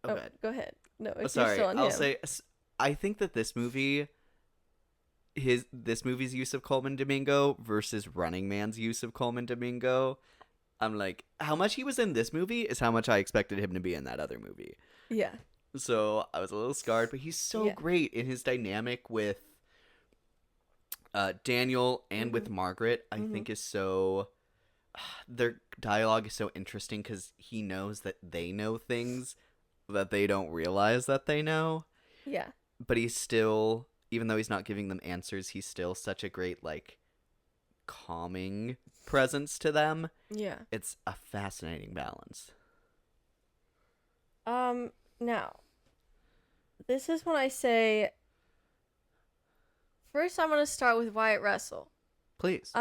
go ahead. No, if you're sorry. still on I'll him. say I think that this movie's use of Coleman Domingo versus Running Man's use of Coleman Domingo, I'm like, how much he was in this movie is how much I expected him to be in that other movie. Yeah. So I was a little scarred, but he's so great in his dynamic with Daniel and with Margaret. I think is so, their dialogue is so interesting because he knows that they know things that they don't realize that they know. Yeah. But he's still, even though he's not giving them answers, he's still such a great like calming presence to them. Yeah. It's a fascinating balance. Now, this is when I say, first I'm going to start with Wyatt Russell. Please.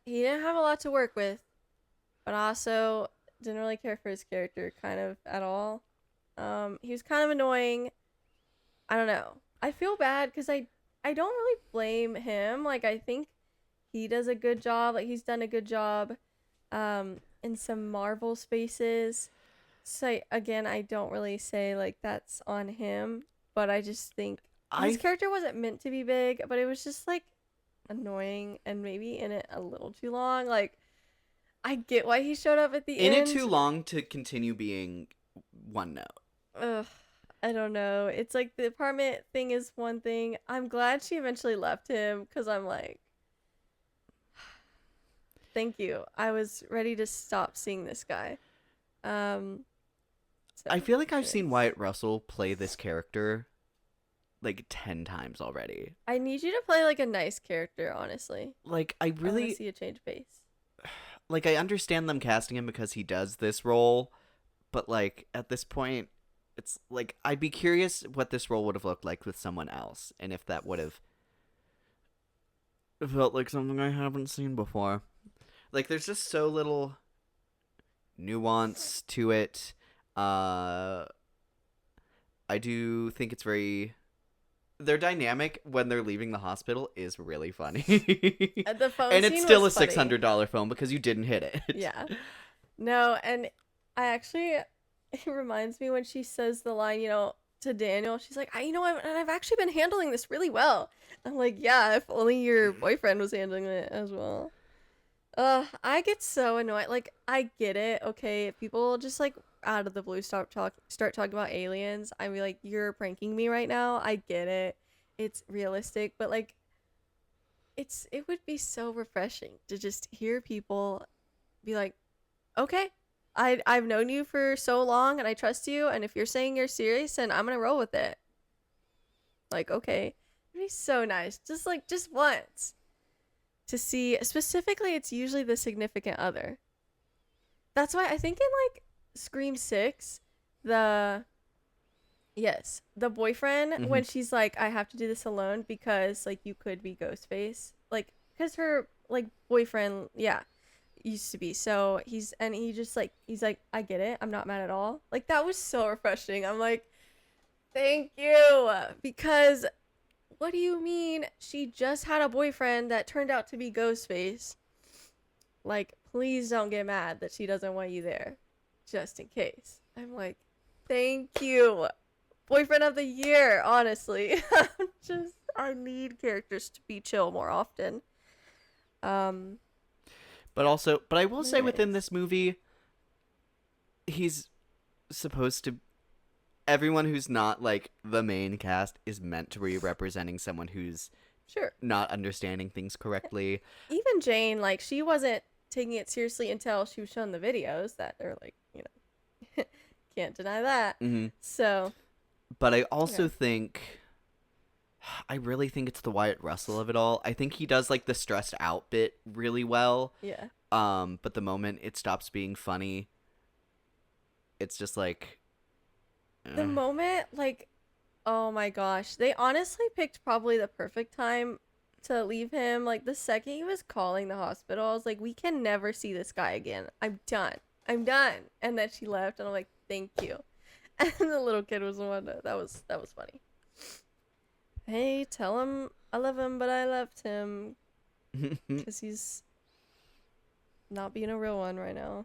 He didn't have a lot to work with, but also didn't really care for his character kind of at all. He was kind of annoying. I don't know. I feel bad because I don't really blame him. Like, I think he does a good job. Like, he's done a good job in some Marvel spaces. So, again, I don't really say, like, that's on him. But I just think his character wasn't meant to be big. But it was just, like, annoying and maybe in it a little too long. Like, I get why he showed up at the end. In it too long to continue being one note. Ugh. I don't know. It's like the apartment thing is one thing. I'm glad she eventually left him because I'm like, thank you. I was ready to stop seeing this guy. So, I feel like I've seen Wyatt Russell play this character like 10 times already. I need you to play like a nice character, honestly. Like, I I want really to see a change of pace. like, I understand them casting him because he does this role, but like at this point, it's like I'd be curious what this role would have looked like with someone else, and if that would have felt like something I haven't seen before. Like, there's just so little nuance to it. I do think it's very... Their dynamic when they're leaving the hospital is really funny. The phone and it's scene still a was funny. $600 phone because you didn't hit it. Yeah. No, and I actually... It reminds me when she says the line, to Daniel. She's like, I've actually been handling this really well. I'm like, yeah, if only your boyfriend was handling it as well. I get so annoyed. Like, I get it. Okay, if people just like out of the blue start talking about aliens, I'd be like, you're pranking me right now. I get it. It's realistic, but like, it would be so refreshing to just hear people be like, okay. I've known you for so long and I trust you, and if you're saying you're serious, then I'm gonna roll with it. Like, okay. It'd be so nice. Just once. To see, specifically, it's usually the significant other. That's why I think in like Scream 6, the boyfriend, when she's like, I have to do this alone because like you could be Ghostface. Like, because her like boyfriend, used to be. So he's like, I get it. I'm not mad at all. Like, that was so refreshing. I'm like, thank you. Because what do you mean she just had a boyfriend that turned out to be Ghostface? Like, please don't get mad that she doesn't want you there. Just in case. I'm like, thank you. Boyfriend of the year, honestly. I need characters to be chill more often. But I will say within this movie, he's supposed to... Everyone who's not, like, the main cast is meant to be representing someone who's not understanding things correctly. Even Jane, like, she wasn't taking it seriously until she was shown the videos that are, like, can't deny that. Mm-hmm. So... But I also think... I really think it's the Wyatt Russell of it all. I think he does, like, the stressed out bit really well. Yeah. But the moment it stops being funny, it's just like... The moment, like, oh my gosh. They honestly picked probably the perfect time to leave him. Like, the second he was calling the hospital, I was like, we can never see this guy again. I'm done. And then she left, and I'm like, thank you. And the little kid was the one that was funny. Hey, tell him I love him, but I left him. Because he's not being a real one right now.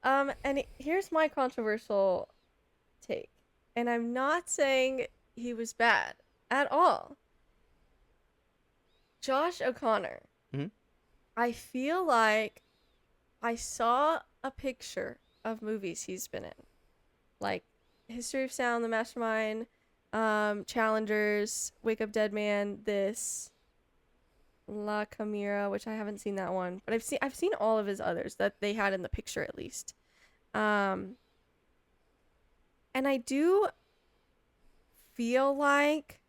And here's my controversial take. And I'm not saying he was bad at all. Josh O'Connor. Mm-hmm. I feel like I saw a picture of movies he's been in. Like History of Sound, The Mastermind, Challengers, Wake Up Dead Man, this, La Camera, which I haven't seen that one, but I've seen all of his others that they had in the picture at least. And I do feel like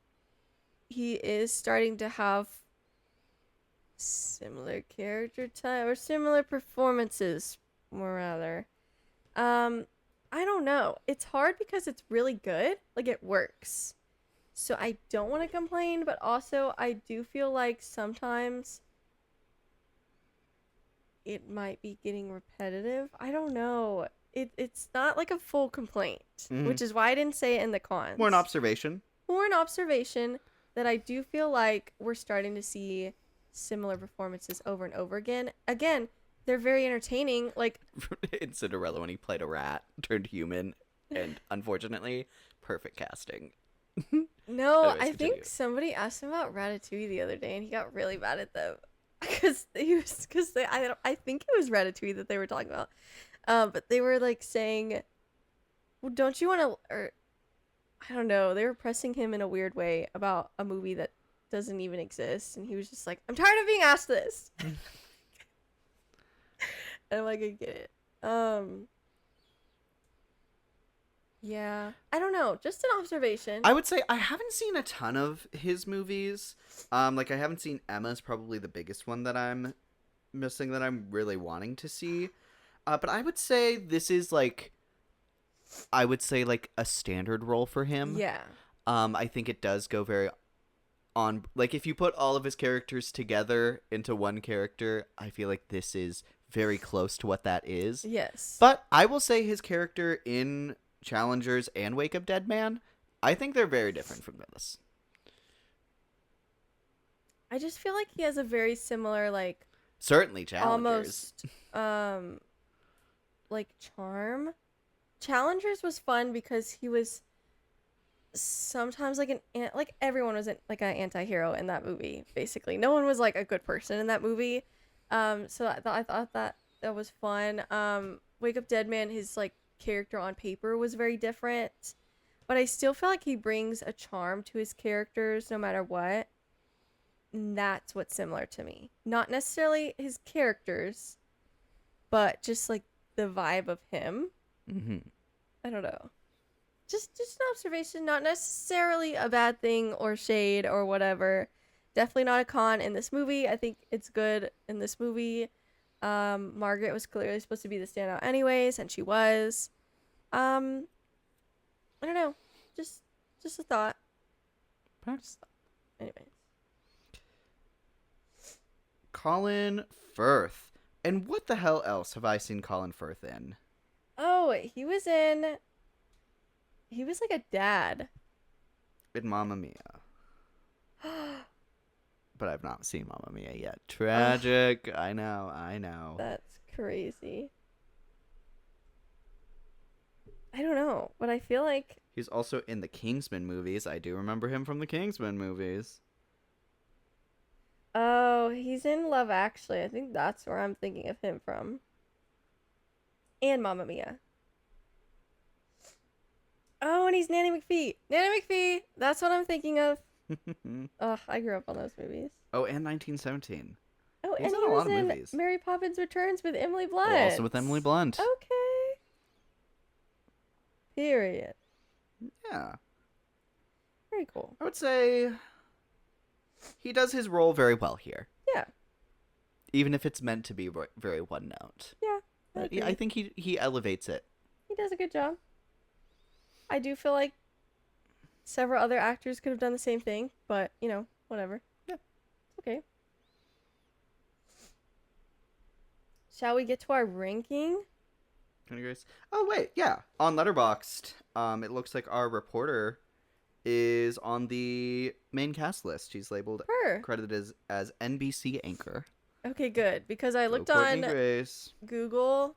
he is starting to have similar character type or similar performances, more rather. I don't know. It's hard because it's really good. Like, it works. So I don't want to complain, but also I do feel like sometimes it might be getting repetitive. I don't know. It's not like a full complaint, which is why I didn't say it in the cons. More an observation. More an observation that I do feel like we're starting to see similar performances over and over again. Again, they're very entertaining. Like In Cinderella when he played a rat, turned human, and unfortunately, perfect casting. no, Anyways, I continue. think somebody asked him about Ratatouille the other day, and he got really mad at them because I think it was Ratatouille that they were talking about. But they were like saying, "Well, don't you want to?" Or I don't know. They were pressing him in a weird way about a movie that doesn't even exist, and he was just like, "I'm tired of being asked this." And I'm like, I get it. Yeah, I don't know. Just an observation. I would say I haven't seen a ton of his movies. Like I haven't seen Emma's probably the biggest one that I'm missing that I'm really wanting to see. But I would say this is like a standard role for him. Yeah. I think it does go very on, like if you put all of his characters together into one character, I feel like this is very close to what that is. Yes. But I will say his character in Challengers and Wake Up Dead Man, I think they're very different from this. I just feel like he has a very similar, like, Certainly Challengers. almost, like, charm. Challengers was fun because he was sometimes like like everyone was like an anti-hero in that movie, basically. No one was like a good person in that movie. So I thought that was fun. Wake Up Dead Man, his like character on paper was very different, but I still feel like he brings a charm to his characters no matter what. And that's what's similar to me. Not necessarily his characters, but just like the vibe of him. Mm-hmm. I don't know. Just an observation, not necessarily a bad thing or shade or whatever. Definitely not a con in this movie. I think it's good in this movie. Margaret was clearly supposed to be the standout anyways, and she was. I don't know. Just a thought. Anyways. Colin Firth. And what the hell else have I seen Colin Firth in? Oh, he was like a dad. In Mamma Mia. But I've not seen Mamma Mia yet. Tragic. I know. That's crazy. I don't know, but I feel like He's also in the Kingsman movies. I do remember him from the Kingsman movies. oh, he's in Love Actually. I think that's where I'm thinking of him from. And Mamma Mia. Oh, and he's Nanny McPhee. Nanny McPhee. That's what I'm thinking of. Ugh, I grew up on those movies. Oh, and 1917. Oh, He's and in he a was lot of in movies. Mary Poppins Returns with Emily Blunt. Oh, also with Emily Blunt. Okay. Period. Yeah. Very cool. I would say he does his role very well here. Yeah. Even if it's meant to be very one note. Yeah. But yeah, I think he elevates it. He does a good job. I do feel like several other actors could have done the same thing, but, you know, whatever. Yeah. It's okay. Shall we get to our ranking? Oh, wait, yeah. On Letterboxd, it looks like our reporter is on the main cast list. She's labeled, Her. credited as NBC anchor. Okay, good. Because I looked Courtney on Grace. Google,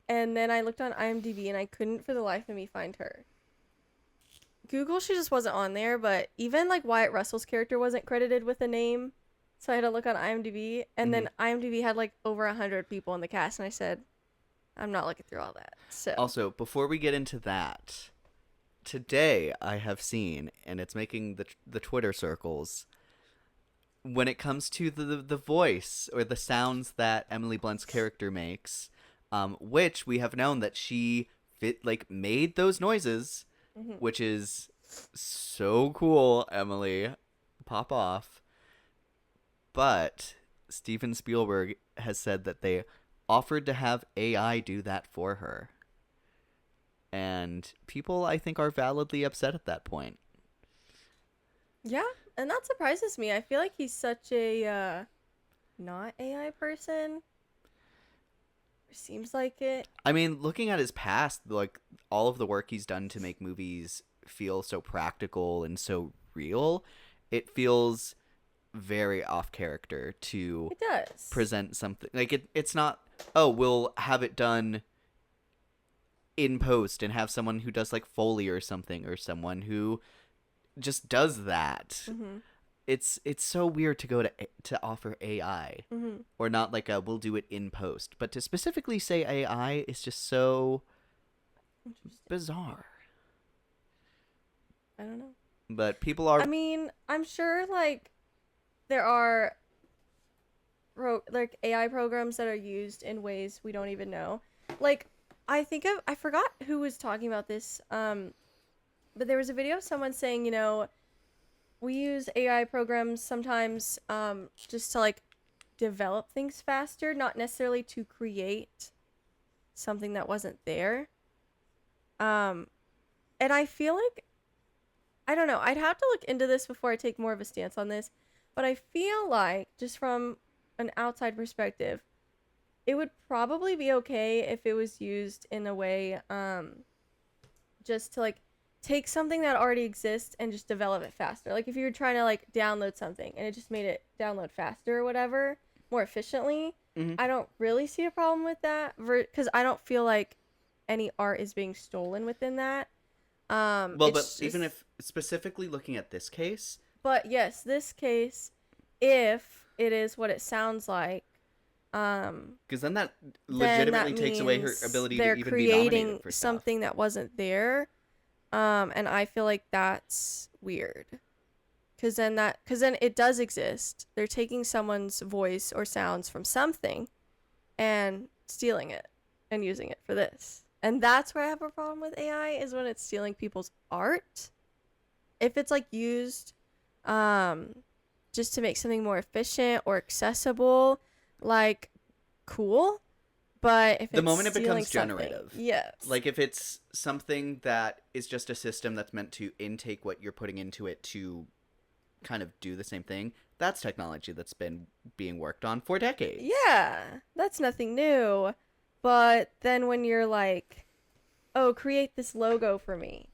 and then I looked on IMDb, and I couldn't for the life of me find her. Google, she just wasn't on there, but even like Wyatt Russell's character wasn't credited with a name, so I had to look on IMDb, and then IMDb had like over 100 people in the cast, and I said, I'm not looking through all that. So Also, before we get into that, today I have seen, and it's making the Twitter circles, when it comes to the voice or the sounds that Emily Blunt's character makes, which we have known that she made those noises, which is so cool, Emily. Pop off. But Steven Spielberg has said that they offered to have AI do that for her. And people, I think, are validly upset at that point. Yeah, and that surprises me. I feel like he's such a not AI person. Seems like it. I mean, looking at his past, like all of the work he's done to make movies feel so practical and so real, it feels very off character to It does. present something like it's not, oh, we'll have it done in post and have someone who does like Foley or something, or someone who just does that. Mhm. It's so weird to go to offer AI, Mhm. or not like a we'll do it in post, but to specifically say AI is just so bizarre. I don't know. But people are I mean, I'm sure like there are like AI programs that are used in ways we don't even know. Like I forgot who was talking about this. But there was a video of someone saying, we use AI programs sometimes just to like develop things faster, not necessarily to create something that wasn't there. And I feel like I don't know. I'd have to look into this before I take more of a stance on this, but I feel like just from an outside perspective, it would probably be okay if it was used in a way just to like take something that already exists and just develop it faster. Like if you were trying to like download something and it just made it download faster or whatever, more efficiently, I don't really see a problem with that because I don't feel like any art is being stolen within that. well, but just, even if specifically looking at this case, but yes, this case, if it is what it sounds like, because then that then legitimately that takes away her means ability to they're even be nominated creating for stuff. something that wasn't there, and I feel like that's weird, because then it does exist. They're taking someone's voice or sounds from something, and stealing it, and using it for this, and that's where I have a problem with AI is when it's stealing people's art. If it's like used, just to make something more efficient or accessible, like cool, but if The it's moment it becomes stealing something, generative. yes, Like if it's something that is just a system that's meant to intake what you're putting into it to kind of do the same thing, that's technology that's been being worked on for decades. yeah, that's nothing new. But then when you're like, oh, create this logo for me,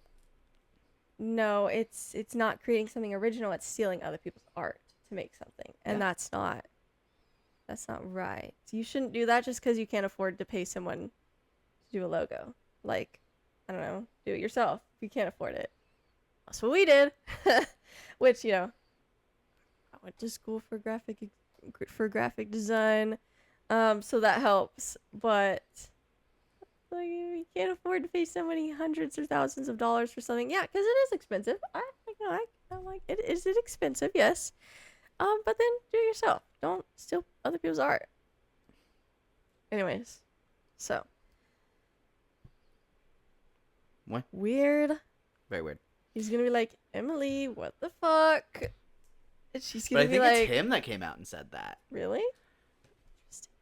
no, it's not creating something original. It's stealing other people's art to make something, and Yeah. that's not right. You shouldn't do that just because you can't afford to pay someone to do a logo. Like, I don't know, do it yourself if you can't afford it. That's what we did. Which, I went to school for graphic design, so that helps. But like, you can't afford to pay somebody hundreds or thousands of dollars for something. Yeah, because it is expensive. I'm like, is it expensive? Yes. But then do it yourself. Don't steal other people's art. Anyways, so What? weird. Very weird. He's gonna be like, Emily, what the fuck? And she's But gonna I be think like, it's him that came out and said that. really? Interesting.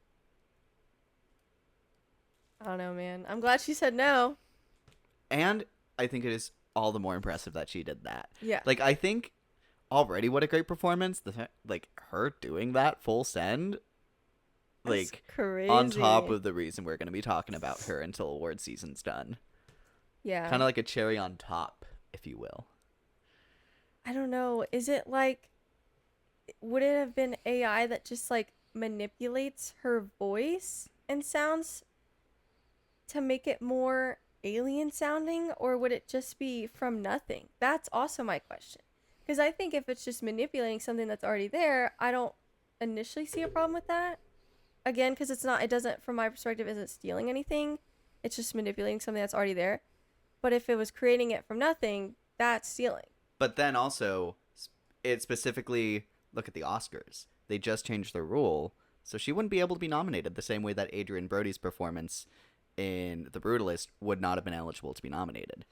I don't know, man. I'm glad she said no. And I think it is all the more impressive that she did that. Yeah. Like, I think already what a great performance. Like, her doing that full send, That's like, crazy. on top of the reason we're going to be talking about her until award season's done. Yeah. Kind of like a cherry on top, if you will. I don't know. Is it like, would it have been AI that just like manipulates her voice and sounds to make it more alien sounding, or would it just be from nothing? That's also my question. Because I think if it's just manipulating something that's already there, I don't initially see a problem with that. Again, because it doesn't, from my perspective, isn't stealing anything. It's just manipulating something that's already there. But if it was creating it from nothing, that's stealing. But then also, it specifically, look at the Oscars. They just changed the rule, so she wouldn't be able to be nominated the same way that Adrian Brody's performance in The Brutalist would not have been eligible to be nominated.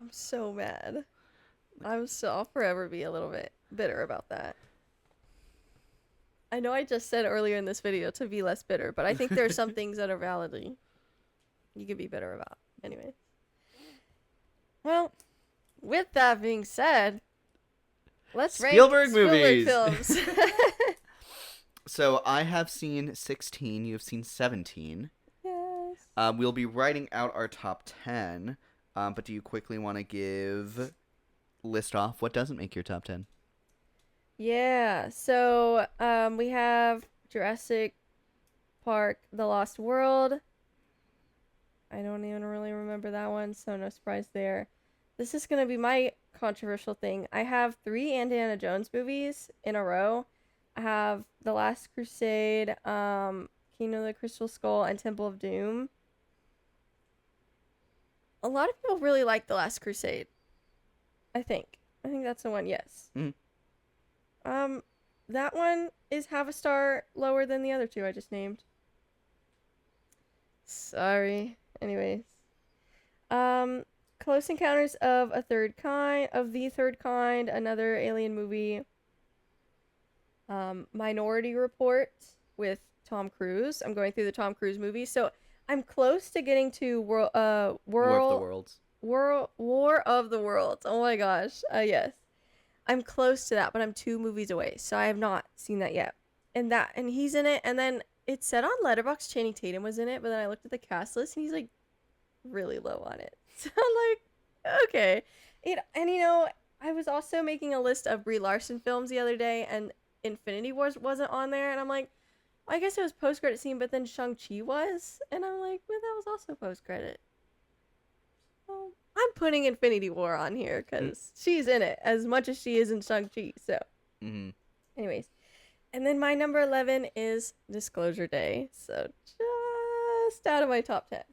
I'm so mad. I'll forever be a little bit bitter about that. I know I just said earlier in this video to be less bitter, but I think there are some things that are validly you can be bitter about. Anyway. Well, with that being said, let's rank Spielberg Spielberg movies. films. So I have seen 16. You have seen 17. Yes. We'll be writing out our top 10. But do you quickly want to list off what doesn't make your top 10? Yeah. So we have Jurassic Park: The Lost World. I don't even really remember that one, so no surprise there. This is gonna be my controversial thing. I have 3 Indiana Jones movies in a row. I have The Last Crusade, Kingdom of the Crystal Skull, and Temple of Doom. A lot of people really like The Last Crusade. I think that's the one. Yes. Mhm. That one is half a star lower than the other 2 I just named. Sorry. Anyways. Close Encounters of the Third Kind, another alien movie. Minority Report with Tom Cruise. I'm going through the Tom Cruise movies, so I'm close to getting to War of the Worlds. War of the Worlds. Oh my gosh. Yes. I'm close to that, but I'm 2 movies away, so I have not seen that yet. And he's in it, and then it said on Letterboxd Channing Tatum was in it, but then I looked at the cast list and he's like really low on it. So I'm like, okay. And you know, I was also making a list of Brie Larson films the other day, and Infinity Wars wasn't on there, and I'm like, well, I guess it was post-credit scene, but then Shang-Chi was, and I'm like, well, that was also post-credit. So I'm putting Infinity War on here because she's in it as much as she is in Shang-Chi. So, anyways, and then my number 11 is Disclosure Day. So just out of my top 10.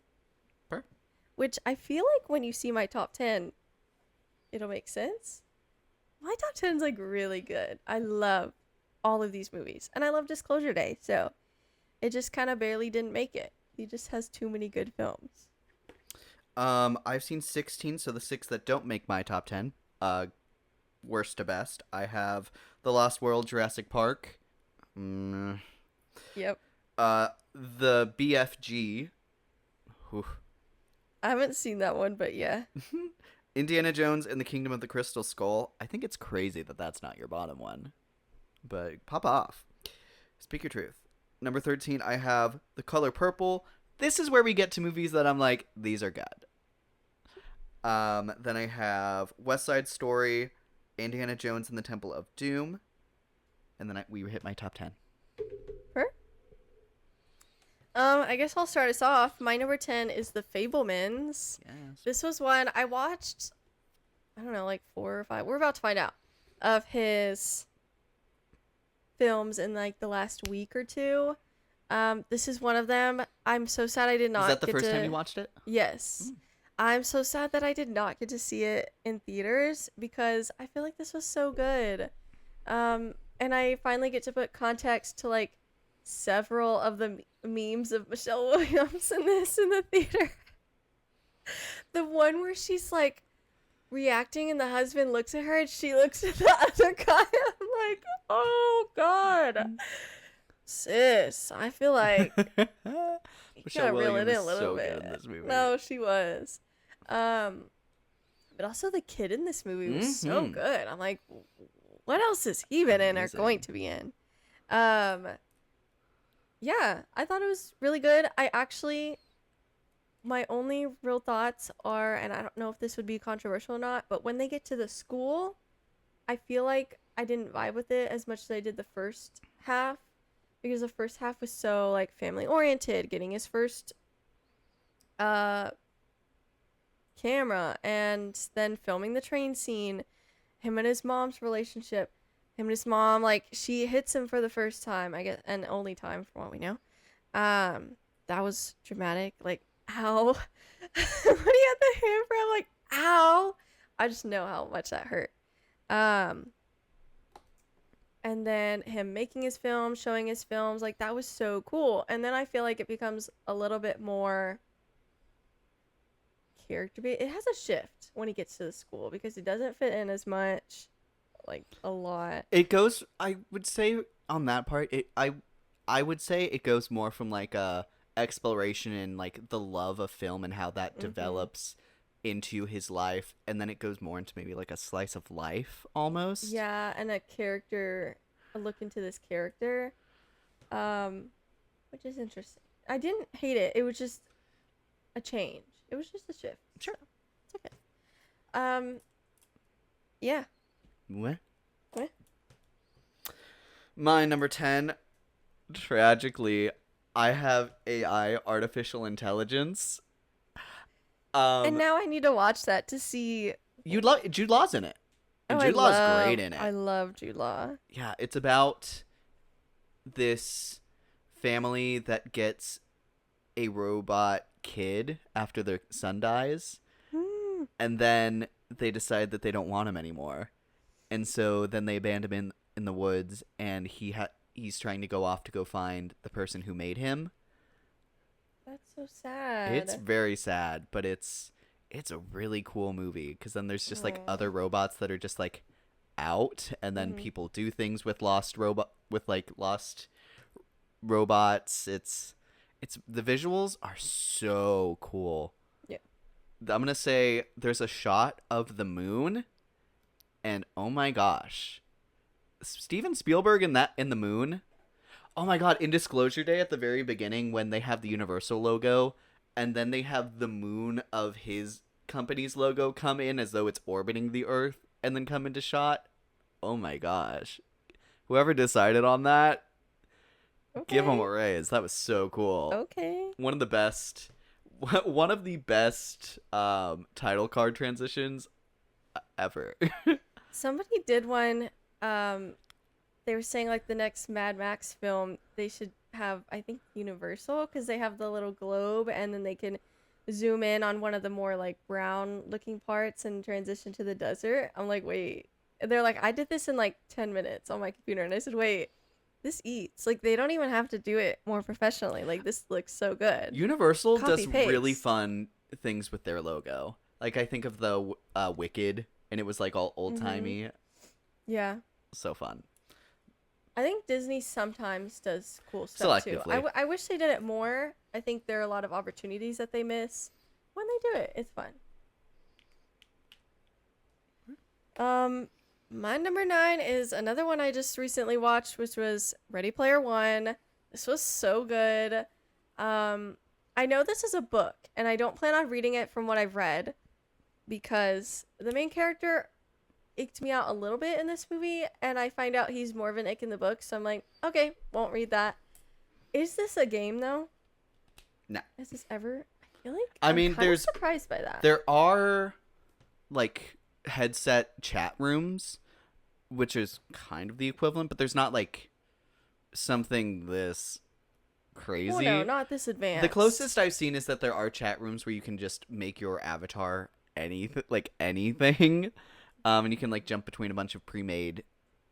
Perfect. Which I feel like when you see my top 10, it'll make sense. My top 10 is like really good. I love all of these movies, and I love Disclosure Day. So it just kind of barely didn't make it. He just has too many good films. I've seen 16, so the 6 that don't make my top 10. Worst to best. I have The Lost World, Jurassic Park. Yep. The BFG. Oof. I haven't seen that one, but yeah. Indiana Jones and the Kingdom of the Crystal Skull. I think it's crazy that that's not your bottom one. But pop off. Speak your truth. Number 13, I have The Color Purple. This is where we get to movies that I'm like, these are good. Then I have West Side Story, Indiana Jones and the Temple of Doom. And then we hit my top 10. I guess I'll start us off. My number 10 is The Fabelmans. Yes. This was one I watched, I don't know, like 4 or 5. We're about to find out. Of his films in like the last week or 2. This is one of them. I'm so sad I did not Is that the first time you watched it? Yes. I'm so sad that I did not get to see it in theaters because I feel like this was so good. And I finally get to put context to like several of the memes of Michelle Williams in the theater. The one where she's like reacting and the husband looks at her and she looks at the other guy. I'm like, oh God. Sis, I feel like you gotta reel it in a little bit. Good in this movie. No, she was. But also the kid in this movie was so good. I'm like, what else has he been in or going to be in? Yeah, I thought it was really good. My only real thoughts are, and I don't know if this would be controversial or not, but when they get to the school, I feel like I didn't vibe with it as much as I did the first half. Because the first half was so like family oriented, getting his first camera and then filming the train scene, him and his mom's relationship, him and his mom, like she hits him for the first time, I guess, and only time from what we know. That was dramatic. Like, ow. When he had the hammer, I'm like, ow. I just know how much that hurt. And then him making his films, showing his films, like that was so cool. And then I feel like it becomes a little bit more character based. It has a shift when he gets to the school because he doesn't fit in as much, like a lot. It goes, I would say on that part, I would say it goes more from like a exploration and like the love of film and how that develops into his life, and then it goes more into maybe like a slice of life almost. Yeah, and a look into this character, which is interesting. I didn't hate it. It was just a change. It was just a shift. Sure. So it's okay. Yeah. What? What? My number 10, tragically, I have AI, artificial intelligence. And now I need to watch that to see. Jude Law's in it. And Oh, Jude Law's great in it. I love Jude Law. Yeah, it's about this family that gets a robot kid after their son dies. And then they decide that they don't want him anymore. And so then they abandon him in the woods, and he's trying to go off to go find the person who made him. That's so sad. It's very sad, but it's a really cool movie, because then there's just like other robots that are just like out, and then people do things with lost robots. It's the visuals are so cool. Yeah. I'm gonna say there's a shot of the moon, and oh my gosh, Steven Spielberg in the moon. Oh my god, in Disclosure Day at the very beginning when they have the Universal logo and then they have the moon of his company's logo come in as though it's orbiting the Earth and then come into shot. Oh my gosh. Whoever decided on that, give him a raise. That was so cool. Okay. One of the best title card transitions ever. Somebody did one. They were saying like the next Mad Max film, they should have, I think, Universal, because they have the little globe, and then they can zoom in on one of the more like brown looking parts and transition to the desert. I'm like, wait. They're like, I did this in like 10 minutes on my computer, and I said, wait, this eats. Like, they don't even have to do it more professionally. Like, this looks so good. Universal does Copy-paste. really fun things with their logo. Like, I think of the Wicked, and it was like all old timey. Yeah. So fun. I think Disney sometimes does cool stuff too. Selectively. I wish they did it more. I think there are a lot of opportunities that they miss. When they do it, it's fun. My number 9 is another one I just recently watched, which was Ready Player One. This was so good. I know this is a book, and I don't plan on reading it from what I've read, because the main character icked me out a little bit in this movie, and I find out he's more of an ick in the book, so I'm like, okay, won't read that. Is this a game though? No. Is this ever? I feel like I mean, I'm kinda there's surprised by that. There are like headset chat rooms, which is kind of the equivalent, but there's not like something this crazy. Oh no, not this advanced. The closest I've seen is that there are chat rooms where you can just make your avatar anything. And you can like jump between a bunch of pre-made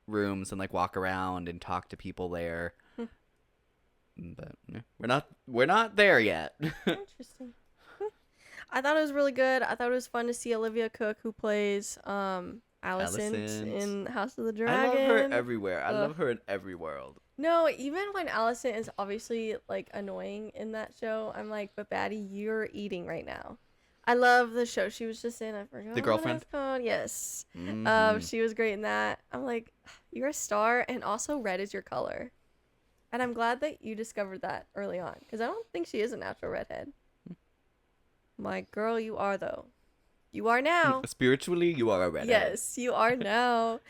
rooms and like walk around and talk to people there. But yeah, we're not there yet. Interesting. I thought it was really good. I thought it was fun to see Olivia Cook, who plays Alicent in House of the Dragon. I love her everywhere. I love her in every world. No, even when Alicent is obviously like annoying in that show, I'm like, but Batty, you're eating right now. I love the show she was just in. I forgot The Girlfriend? what it's called. Yes. Mhm. She was great in that. I'm like, you're a star, and also red is your color. And I'm glad that you discovered that early on, because I don't think she is a natural redhead. My girl, you are, though. You are now. Spiritually, you are a redhead. Yes, you are now.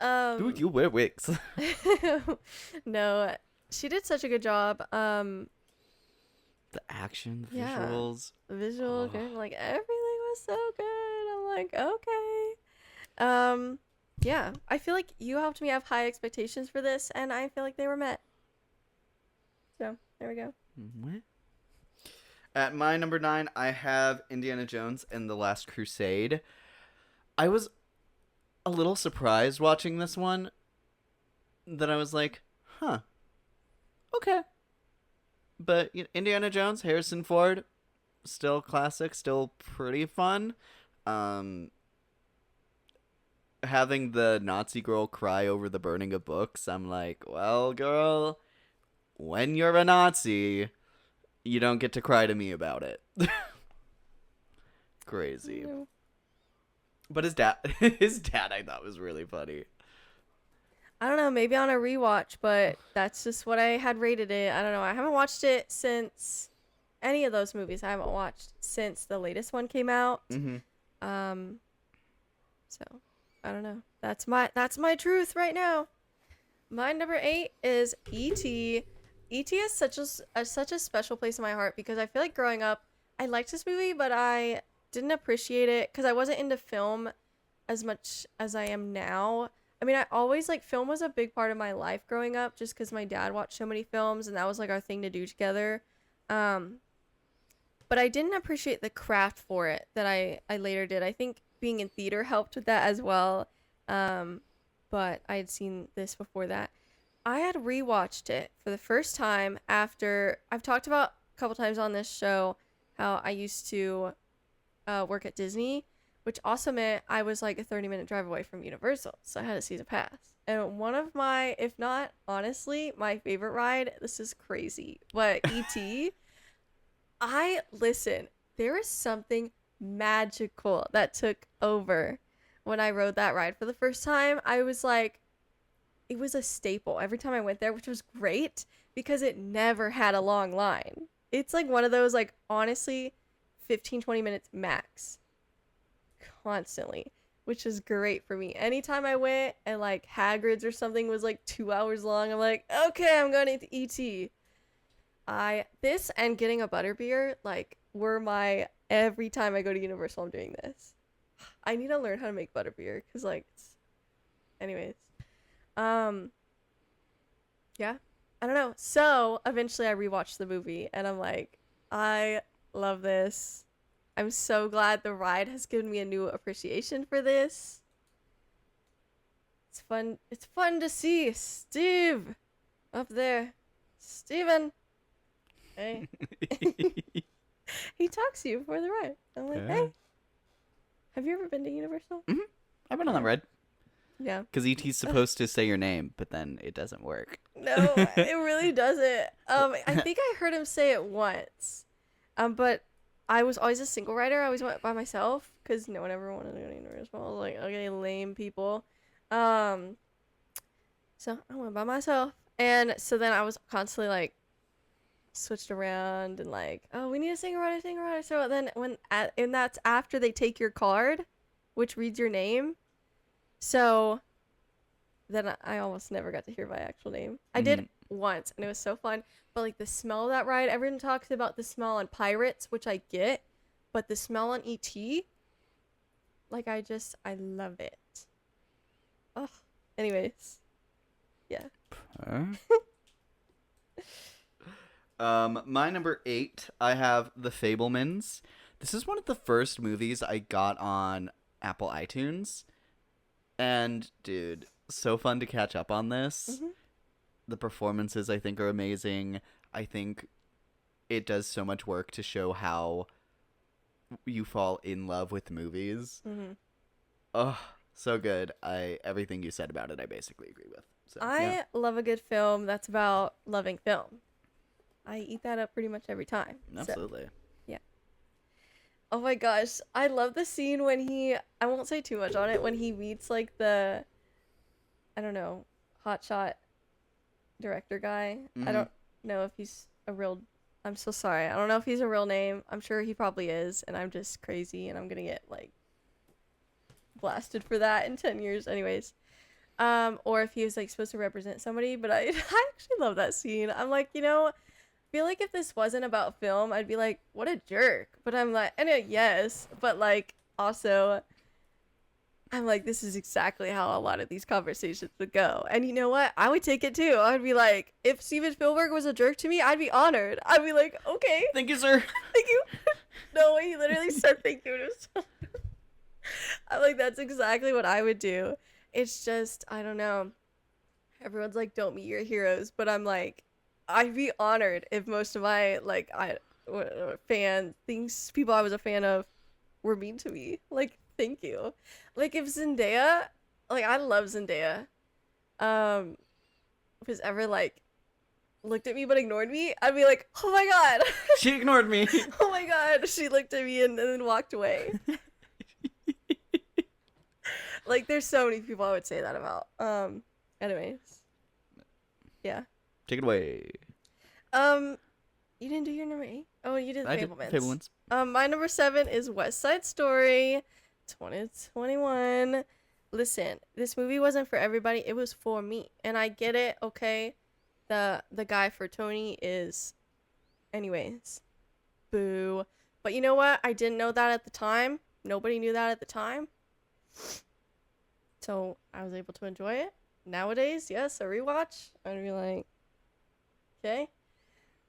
Dude, you wear wigs. No, she did such a good job. The action, the Yeah. visuals. Visual, good, like everything was so good. I'm like, okay. Yeah, I feel like you helped me have high expectations for this, and I feel like they were met. So there we go. What? At my number 9, I have Indiana Jones and the Last Crusade. I was a little surprised watching this one, that I was like, huh, okay. But Indiana Jones, Harrison Ford, still classic, still pretty fun. Having the Nazi girl cry over the burning of books, I'm like, well, girl, when you're a Nazi, you don't get to cry to me about it. crazy. No. But his dad, I thought was really funny. I don't know, maybe on a rewatch, but that's just what I had rated it. I don't know. I haven't watched it since any of those movies. I haven't watched since the latest one came out. Mm-hmm. So I don't know. That's my truth right now. My number 8 is E.T. E.T. is such a special place in my heart because I feel like growing up, I liked this movie, but I didn't appreciate it because I wasn't into film as much as I am now. I mean, I always film was a big part of my life growing up just because my dad watched so many films and that was our thing to do together. But I didn't appreciate the craft for it that I later did. I think being in theater helped with that as well. But I had seen this before that. I had rewatched it for the first time after I've talked about a couple times on this show how I used to work at Disney, which also meant I was a 30-minute drive away from Universal, so I had a season pass. And one of my, if not honestly, my favorite ride, this is crazy, but E.T., there is something magical that took over when I rode that ride for the first time. I was it was a staple every time I went there, which was great because it never had a long line. It's one of those, honestly, 15-20 minutes max. Constantly, which is great for me. Anytime I went and Hagrid's or something was 2 hours long, I'm okay, I'm going to ET. This and getting a butterbeer were my every time I go to Universal I'm doing this. I need to learn how to make butterbeer because anyways. Yeah, I don't know. So eventually I rewatched the movie and I'm I love this. I'm so glad the ride has given me a new appreciation for this. It's fun. It's fun to see Steve up there. Steven. Hey. He talks to you before the ride. I'm hey. Have you ever been to Universal? Mm-hmm. I've been on the ride. Yeah. Because E.T.'s supposed to say your name, but then it doesn't work. No, it really doesn't. I think I heard him say it once. But I was always a single rider. I always went by myself because no one ever wanted to go to Universal. I was okay, lame people. So I went by myself. And so then I was constantly switched around and oh, we need a single rider. So then and that's after they take your card, which reads your name. So then I almost never got to hear my actual name. I did once and it was so fun. But the smell of that ride, everyone talks about the smell on Pirates, which I get, but the smell on E.T., I love it. Oh, anyways, yeah. My number 8, I have The Fabelmans. This is one of the first movies I got on Apple iTunes, and dude, so fun to catch up on this. Mm-hmm. The performances, I think, are amazing. I think it does so much work to show how you fall in love with movies. Mm-hmm. Oh, so good. Everything you said about it, I basically agree with. So, I love a good film that's about loving film. I eat that up pretty much every time. Absolutely. So, yeah. Oh my gosh. I love the scene when I won't say too much on it, when he meets the, I don't know, hotshot director guy. Mm-hmm. I don't know if he's I'm so sorry. I don't know if he's a real name. I'm sure he probably is, and I'm just crazy, and I'm gonna get blasted for that in 10 years anyways. Or if he was supposed to represent somebody, but I actually love that scene. I'm I feel if this wasn't about film, I'd be what a jerk. But I'm I know, yes, but also I'm this is exactly how a lot of these conversations would go. And you know what? I would take it too. I would be if Steven Spielberg was a jerk to me, I'd be honored. I'd be okay. Thank you, sir. Thank you. No, he literally said thank you to himself. I'm that's exactly what I would do. It's just, I don't know. Everyone's don't meet your heroes. But I'm I'd be honored if most of my, people I was a fan of were mean to me. Thank you. If Zendaya, I love Zendaya. Was ever looked at me but ignored me, I'd be like, oh my god. She ignored me. Oh my god. She looked at me and then walked away. Like, there's so many people I would say that about. Anyways. Yeah. Take it away. You didn't do your number 8? Oh, you did I did Fablemans. Fablemans. My number 7 is West Side Story 2021. Listen, this movie wasn't for everybody. It was for me. And I get it, okay? The guy for Tony is... Anyways. Boo. But you know what? I didn't know that at the time. Nobody knew that at the time. So, I was able to enjoy it. Nowadays, yes, a rewatch, I'd be like, okay.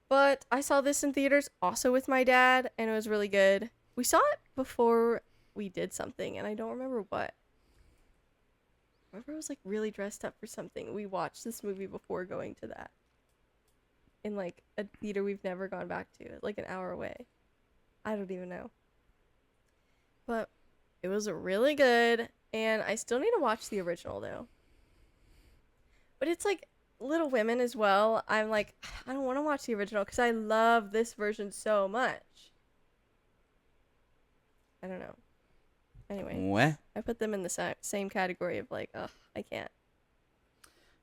But I saw this in theaters also with my dad, and it was really good. We saw it before we did something, and I don't remember what. I remember I was like really dressed up for something. We watched this movie before going to that. In like a theater we've never gone back to, like an hour away. I don't even know. But it was really good, and I still need to watch the original though. But it's like Little Women as well. I'm like, I don't want to watch the original because I love this version so much. I don't know. Anyway, What? I put them in the same category of like, ugh, I can't.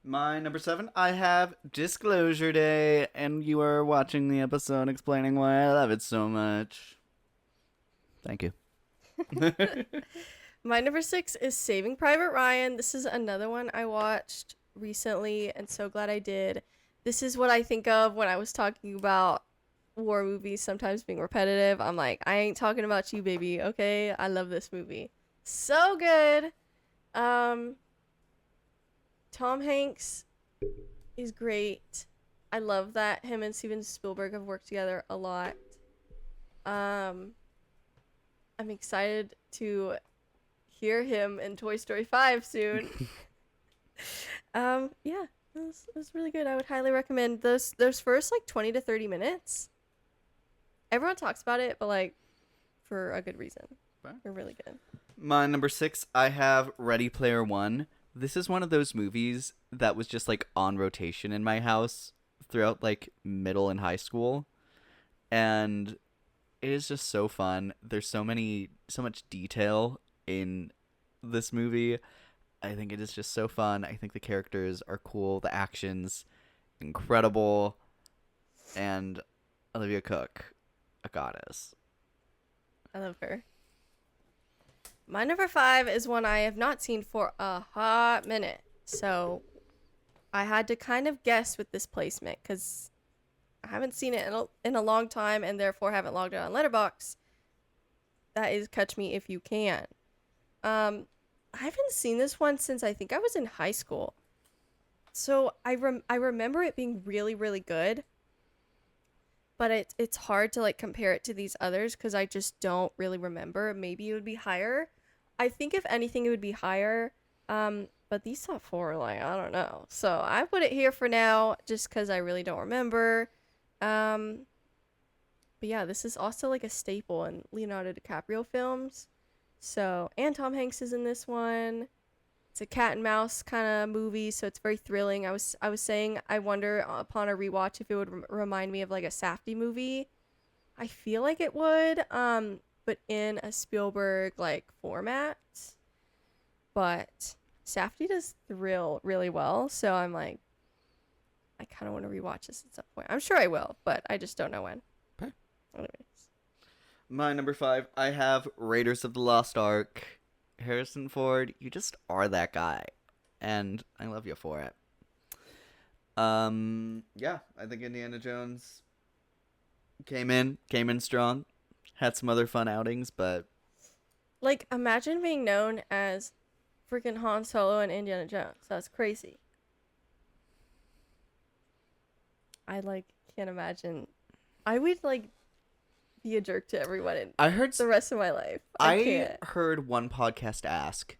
My number 7, I have Disclosure Day, and you are watching the episode explaining why I love it so much. Thank you. My number 6 is Saving Private Ryan. This is another one I watched recently and so glad I did. This is what I think of when I was talking about war movies sometimes being repetitive. I'm like, I ain't talking about you, baby, okay? I love this movie. So good. Tom Hanks is great. I love that him and Steven Spielberg have worked together a lot. I'm excited to hear him in Toy Story 5 soon. Yeah, it was really good. I would highly recommend those first like 20 to 30 minutes. Everyone talks about it, but like for a good reason. They're really good. My number 6, I have Ready Player One. This is one of those movies that was just like on rotation in my house throughout like middle and high school. And it is just so fun. There's so much detail in this movie. I think it is just so fun. I think the characters are cool. The action's incredible. And Olivia Cook, a goddess. I love her. My number 5 is one I have not seen for a hot minute. So I had to kind of guess with this placement because I haven't seen it in a long time and therefore haven't logged it on Letterboxd. That is Catch Me If You Can. I haven't seen this one since I think I was in high school. So I remember it being really, really good. But it's hard to like compare it to these others because I just don't really remember. Maybe it would be higher. I think if anything it would be higher. But these top 4 are like, I don't know. So I put it here for now just because I really don't remember. But yeah, this is also like a staple in Leonardo DiCaprio films. So, and Tom Hanks is in this one. It's a cat and mouse kind of movie, so it's very thrilling. I was saying I wonder upon a rewatch if it would remind me of like a Safdie movie. I feel like it would, but in a Spielberg like format. But Safdie does thrill really well, so I'm like, I kind of want to rewatch this at some point. I'm sure I will, but I just don't know when. Okay. Anyways. My number 5, I have Raiders of the Lost Ark. Harrison Ford, you just are that guy. And I love you for it. Yeah, I think Indiana Jones came in strong. Had some other fun outings, but Like, imagine being known as freaking Han Solo and Indiana Jones. That's crazy. I, like, can't imagine. I would, like, be a jerk to everyone in I heard the rest of my life. I can't. heard one podcast ask,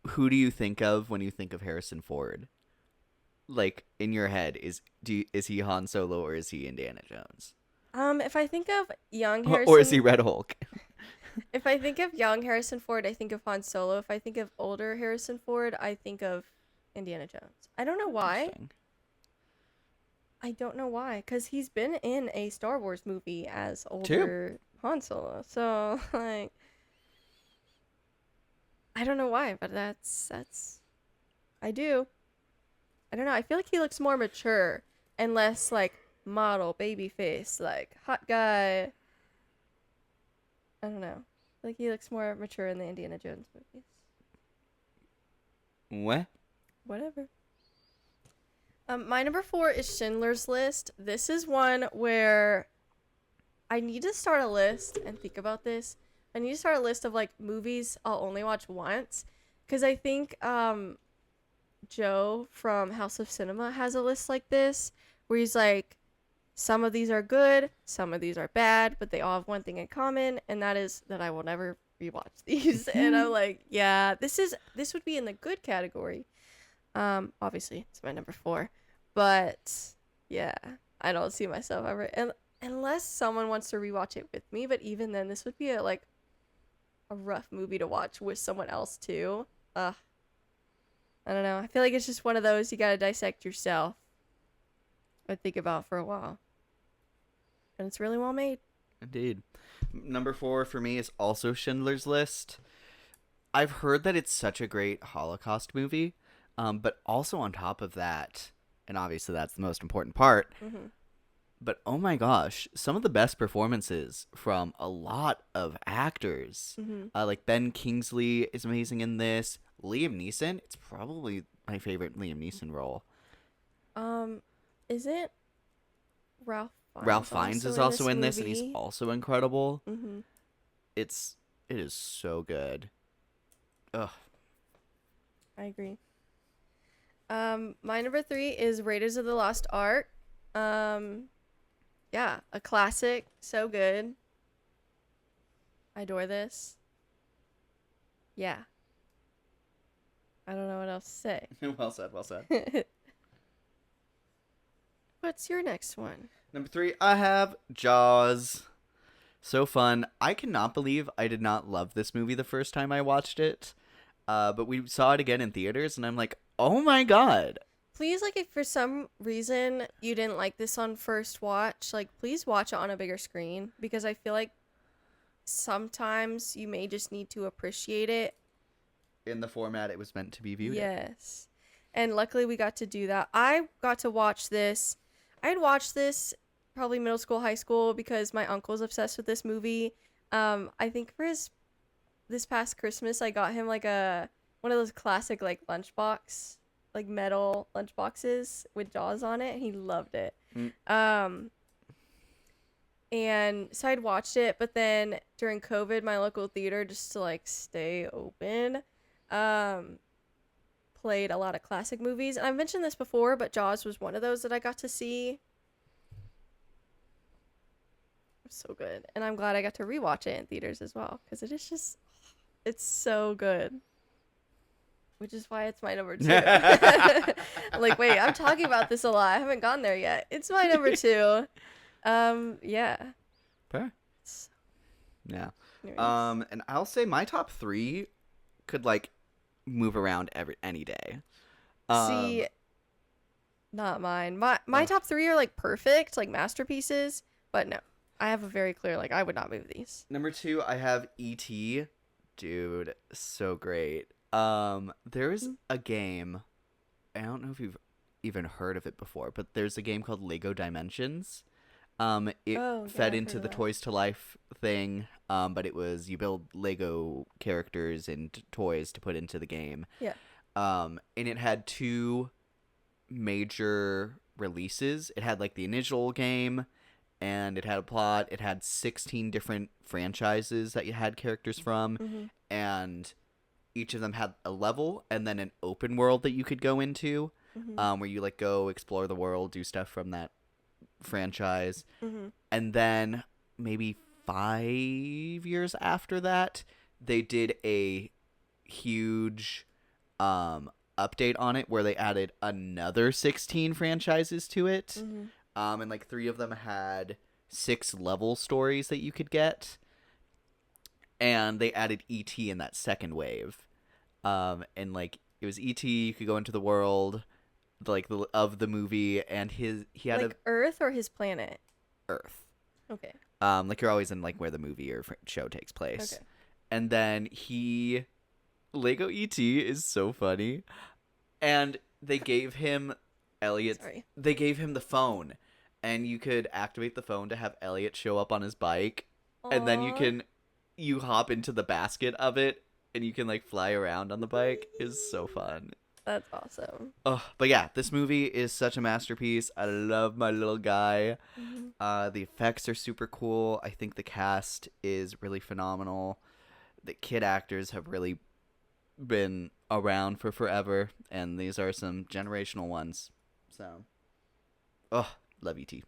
who do you think of when you think of Harrison Ford? Like, in your head, is he Han Solo or is he Indiana Jones? If I think of young Harrison... Or is he Red Hulk? If I think of young Harrison Ford, I think of Han Solo. If I think of older Harrison Ford, I think of Indiana Jones. I don't know why. I don't know why, because he's been in a Star Wars movie as older Han Solo. So, like, I don't know why, but that's I do. I don't know. I feel like he looks more mature and less like model, baby face, like hot guy. I don't know. Like he looks more mature in the Indiana Jones movies. What? Whatever. My number 4 is Schindler's List. This is one where I need to start a list and think about this. I need to start a list of like movies I'll only watch once, because I think Joe from House of Cinema has a list like this where he's like, some of these are good, some of these are bad, but they all have one thing in common, and that is that I will never rewatch these. And I'm like, yeah, this would be in the good category. Obviously it's my number 4, but yeah, I don't see myself ever, unless someone wants to rewatch it with me. But even then, this would be a rough movie to watch with someone else too. I don't know. I feel like it's just one of those you gotta dissect yourself and think about for a while. And it's really well made. Indeed. Number 4 for me is also Schindler's List. I've heard that it's such a great Holocaust movie, but also on top of that, and obviously that's the most important part, but oh my gosh, some of the best performances from a lot of actors. Like Ben Kingsley is amazing in this. Liam Neeson, it's probably my favorite Liam Neeson role. Isn't Ralph Fiennes is also in this, and movie? he's also incredible. Mm-hmm. It is so good. Ugh. I agree. My number 3 is Raiders of the Lost Ark. Yeah, a classic, so good. I adore this. Yeah. I don't know what else to say. Well said, well said. What's your next one? Number 3, I have Jaws. So fun. I cannot believe I did not love this movie the first time I watched it. But we saw it again in theaters, and I'm like, oh my god. Please, like, if for some reason you didn't like this on first watch, like, please watch it on a bigger screen, because I feel like sometimes you may just need to appreciate it In the format it was meant to be viewed in. Yes. And luckily we got to do that. I got to watch this. I had watched this probably middle school, high school, because my uncle's obsessed with this movie. I think for this past Christmas, I got him like one of those classic like lunchbox, like metal lunchboxes with Jaws on it. He loved it. And so I'd watched it, but then during COVID, my local theater, just to like stay open, played a lot of classic movies. And I've mentioned this before, but Jaws was one of those that I got to see. It was so good. And I'm glad I got to rewatch it in theaters as well, because it is just, it's so good. Which is why it's my number 2. Like, wait, I'm talking about this a lot. I haven't gone there yet. It's my number 2. Yeah. Fair. Yeah. Anyways. And I'll say my top 3 could like move around any day. See, not mine. My top 3 are like perfect, like masterpieces, but no. I have a very clear, like, I would not move these. Number 2, I have E.T. Dude, so great. There's a game, I don't know if you've even heard of it before, but there's a game called Lego Dimensions. It fed into the Toys to Life thing, but it was, you build Lego characters and toys to put into the game. Yeah. And it had 2 major releases. It had like the initial game, and it had a plot. It had 16 different franchises that you had characters from, and each of them had a level and then an open world that you could go into, where you like go explore the world, do stuff from that franchise. And then maybe 5 years after that, they did a huge update on it where they added another 16 franchises to it. And like 3 of them had 6 level stories that you could get, and they added E.T. in that second wave. And like it was E.T., you could go into the world, of the movie, and he had Like Earth or his planet? a Earth. Okay. Like you're always in like where the movie or show takes place. Okay. And then Lego E.T. is so funny. And they gave him Sorry. they gave him the phone, and you could activate the phone to have Elliot show up on his bike. And then you hop into the basket of it, and you can like fly around on the bike. It's so fun. That's awesome. Oh, but yeah, this movie is such a masterpiece. I love my little guy. The effects are super cool. I think the cast is really phenomenal. The kid actors have really been around for forever, and these are some generational ones. So, love E.T.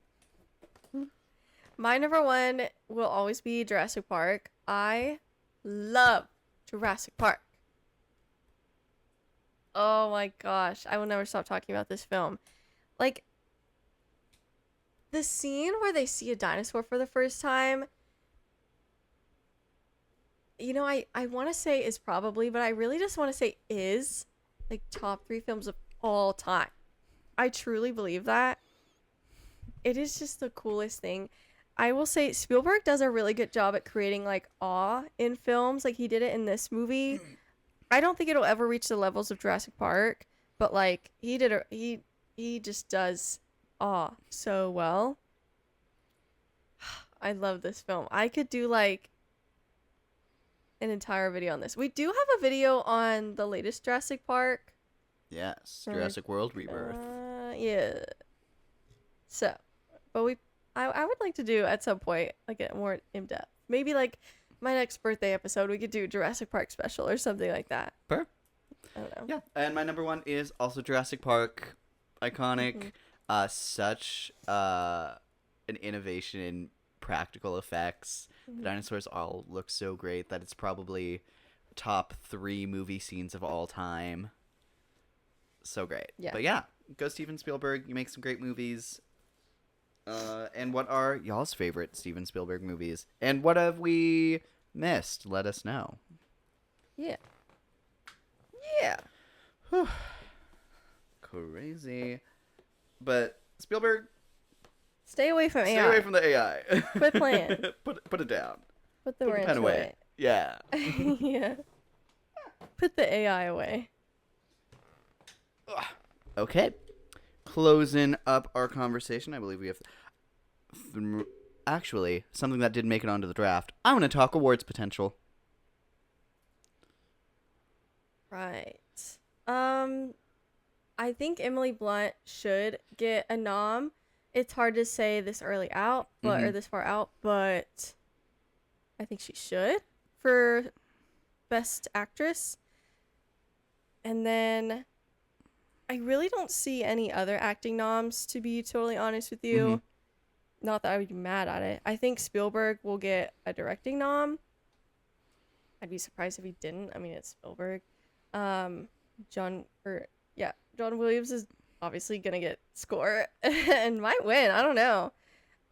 My number one will always be Jurassic Park. I love Jurassic Park. Oh my gosh. I will never stop talking about this film. Like, the scene where they see a dinosaur for the first time, you know, I want to say is probably, but I really just want to say is, like, top 3 films of all time. I truly believe that. It is just the coolest thing. I will say Spielberg does a really good job at creating, like, awe in films. Like, he did it in this movie. I don't think it'll ever reach the levels of Jurassic Park, but, like, he just does awe so well. I love this film. I could do, like, an entire video on this. We do have a video on the latest Jurassic Park. Yes, Jurassic World Rebirth. Yeah. So, but I would like to do at some point, like, a more in-depth. Maybe, like, my next birthday episode, we could do Jurassic Park special or something like that. Fair. I don't know. Yeah, and my number one is also Jurassic Park. Iconic. Such an innovation in practical effects. The dinosaurs all look so great that it's probably top 3 movie scenes of all time. So great. Yeah. But yeah, go Steven Spielberg. You make some great movies. And what are y'all's favorite Steven Spielberg movies? And what have we missed? Let us know. Yeah. Yeah. Crazy. But Spielberg, Stay away from AI. stay away from the AI. Quit playing. Put it down. Put the Put the wrench pen away. Yeah. Yeah. Put the AI away. Okay. Closing up our conversation, I believe we have actually something that did make it onto the draft. I want to talk awards potential. Right. I think Emily Blunt should get a nom. It's hard to say this early out, but or this far out, but I think she should for Best Actress. And then I really don't see any other acting noms, to be totally honest with you. Not that I would be mad at it. I think Spielberg will get a directing nom. I'd be surprised if he didn't. I mean, it's Spielberg. John Williams is obviously gonna get score and might win. I don't know.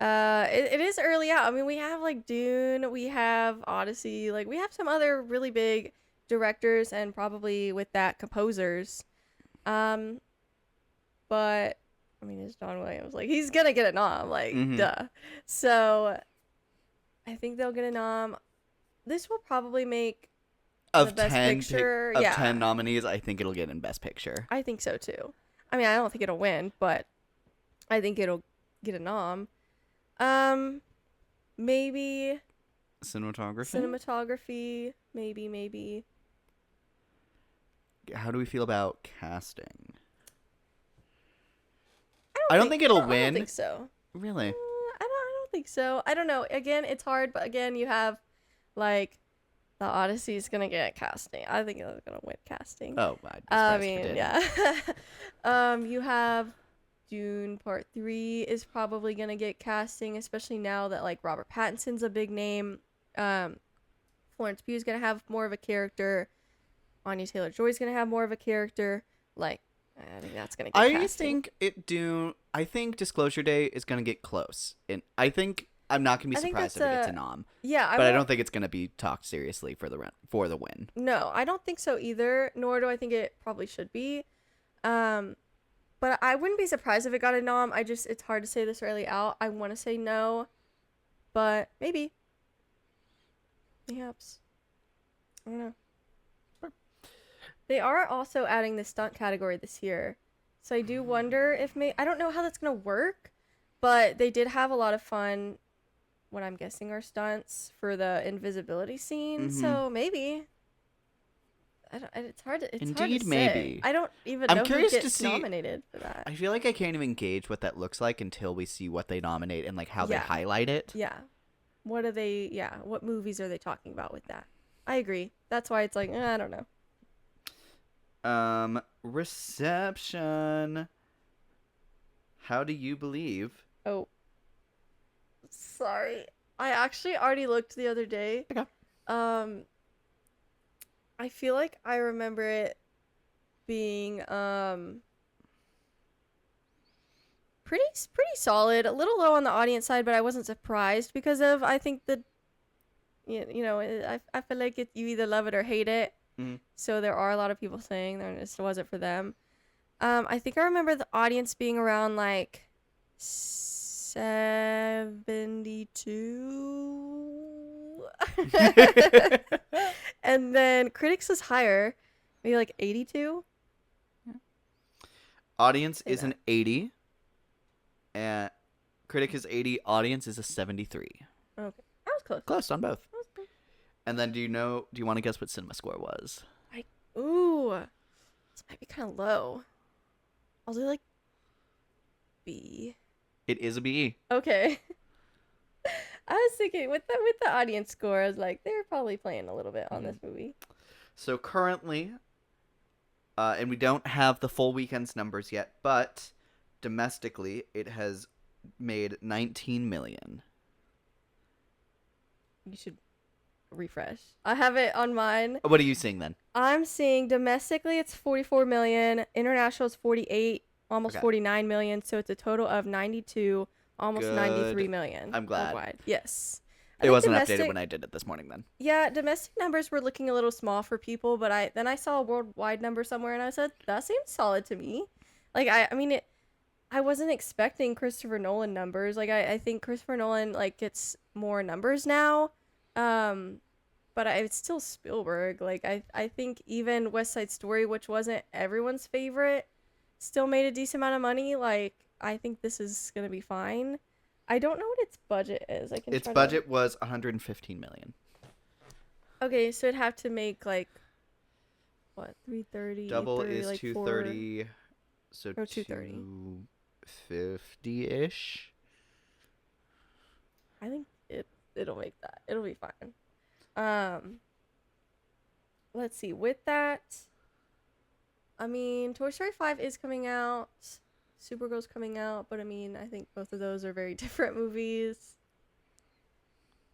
It is early out. I mean, we have like Dune, we have Odyssey, like we have some other really big directors and probably with that composers. But I mean, it's John Williams. Like he's gonna get a nom. Like duh. So I think they'll get a nom. This will probably make Of the Best 10 Picture. of Yeah, 10 nominees, I think it'll get in Best Picture. I think so too. I mean, I don't think it'll win, but I think it'll get a nom. Maybe cinematography. Maybe. How do we feel about casting? I don't think it'll win. I don't think so. Really? I don't think so. I don't know. Again, it's hard, but again, you have like the Odyssey is gonna get casting. I think it's gonna win casting. Oh, I'd be I surprised if it mean, didn't. yeah. You have Dune Part 3 is probably gonna get casting, especially now that like Robert Pattinson's a big name. Florence Pugh's gonna have more of a character. Anya Taylor-Joy's gonna have more of a character. Like, I think that's gonna get casting. I think Disclosure Day is gonna get close, and I think I'm not gonna be surprised if it gets a nom. Yeah, but I don't think it's gonna be talked seriously for the win. No, I don't think so either. Nor do I think it probably should be. But I wouldn't be surprised if it got a nom. It's hard to say this early out. I want to say no, but maybe. Perhaps. I don't know. They are also adding the stunt category this year. So I do wonder if I don't know how that's going to work, but they did have a lot of fun, what I'm guessing are stunts for the invisibility scene. So maybe. It's hard to Indeed, say. maybe. I don't even I'm know curious who to gets see- nominated for that. I feel like I can't even gauge what that looks like until we see what they nominate and like how they Yeah. highlight it. Yeah. What movies are they talking about with that? I agree. That's why it's like, I don't know. Reception. How do you believe? Oh. Sorry. I actually already looked the other day. Okay. I feel like I remember it being pretty solid, a little low on the audience side, but I wasn't surprised because of I think I feel like you either love it or hate it. Mhm. So there are a lot of people saying there just wasn't for them. I think I remember the audience being around like 72. And then critics was higher, maybe like 82. Audience Say is an 80. And critic is 80. Audience is a 73. Okay, that was close. Close on both. That was close. And then do you want to guess what cinema score was? Ooh, this might be kind of low. I'll do like B. It is a BE. Okay. I was thinking with the audience score, I was like, they're probably playing a little bit on this movie. So currently, and we don't have the full weekend's numbers yet, but domestically, it has made 19 million. You should refresh. I have it on mine. What are you seeing then? I'm seeing domestically it's 44 million, international is 48, almost Okay. 49 million, so it's a total of 92, almost Good. 93 million. I'm glad. worldwide. Yes. I It think wasn't domestic- updated when I did it this morning then. Yeah, domestic numbers were looking a little small for people, but I saw a worldwide number somewhere and I said, that seems solid to me. Like I mean I wasn't expecting Christopher Nolan numbers. Like I think Christopher Nolan like gets more numbers now. But it's still Spielberg. Like I think even West Side Story, which wasn't everyone's favorite, still made a decent amount of money. Like I think this is gonna be fine. I don't know what its budget is. Its budget was 115 million. Okay, so it'd have to make like what 330. Double 830, is like 230. So 230. 250-ish. I think it'll make that. It'll be fine. Let's see. With that, I mean, Toy Story 5 is coming out. Supergirl's coming out, but I mean, I think both of those are very different movies.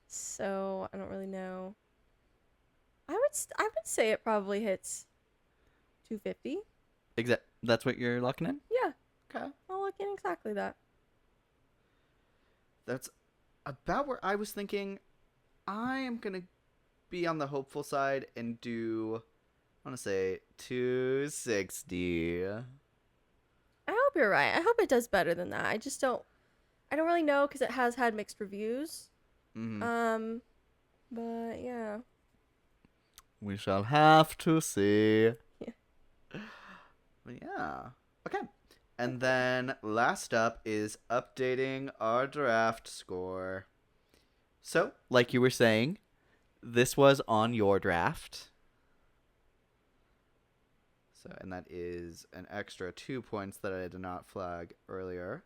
So I don't really know. I would say it probably hits 250. That's what you're locking in? Yeah, Okay. I'll look in exactly that. That's about where I was thinking. I am going to be on the hopeful side and do, I want to say, 260. I hope you're right. I hope it does better than that. I don't really know because it has had mixed reviews. Mm-hmm. But yeah. We shall have to see. Yeah. But yeah. Okay. And then last up is updating our draft score. So, like you were saying, this was on your draft. So, and that is an extra 2 points that I did not flag earlier.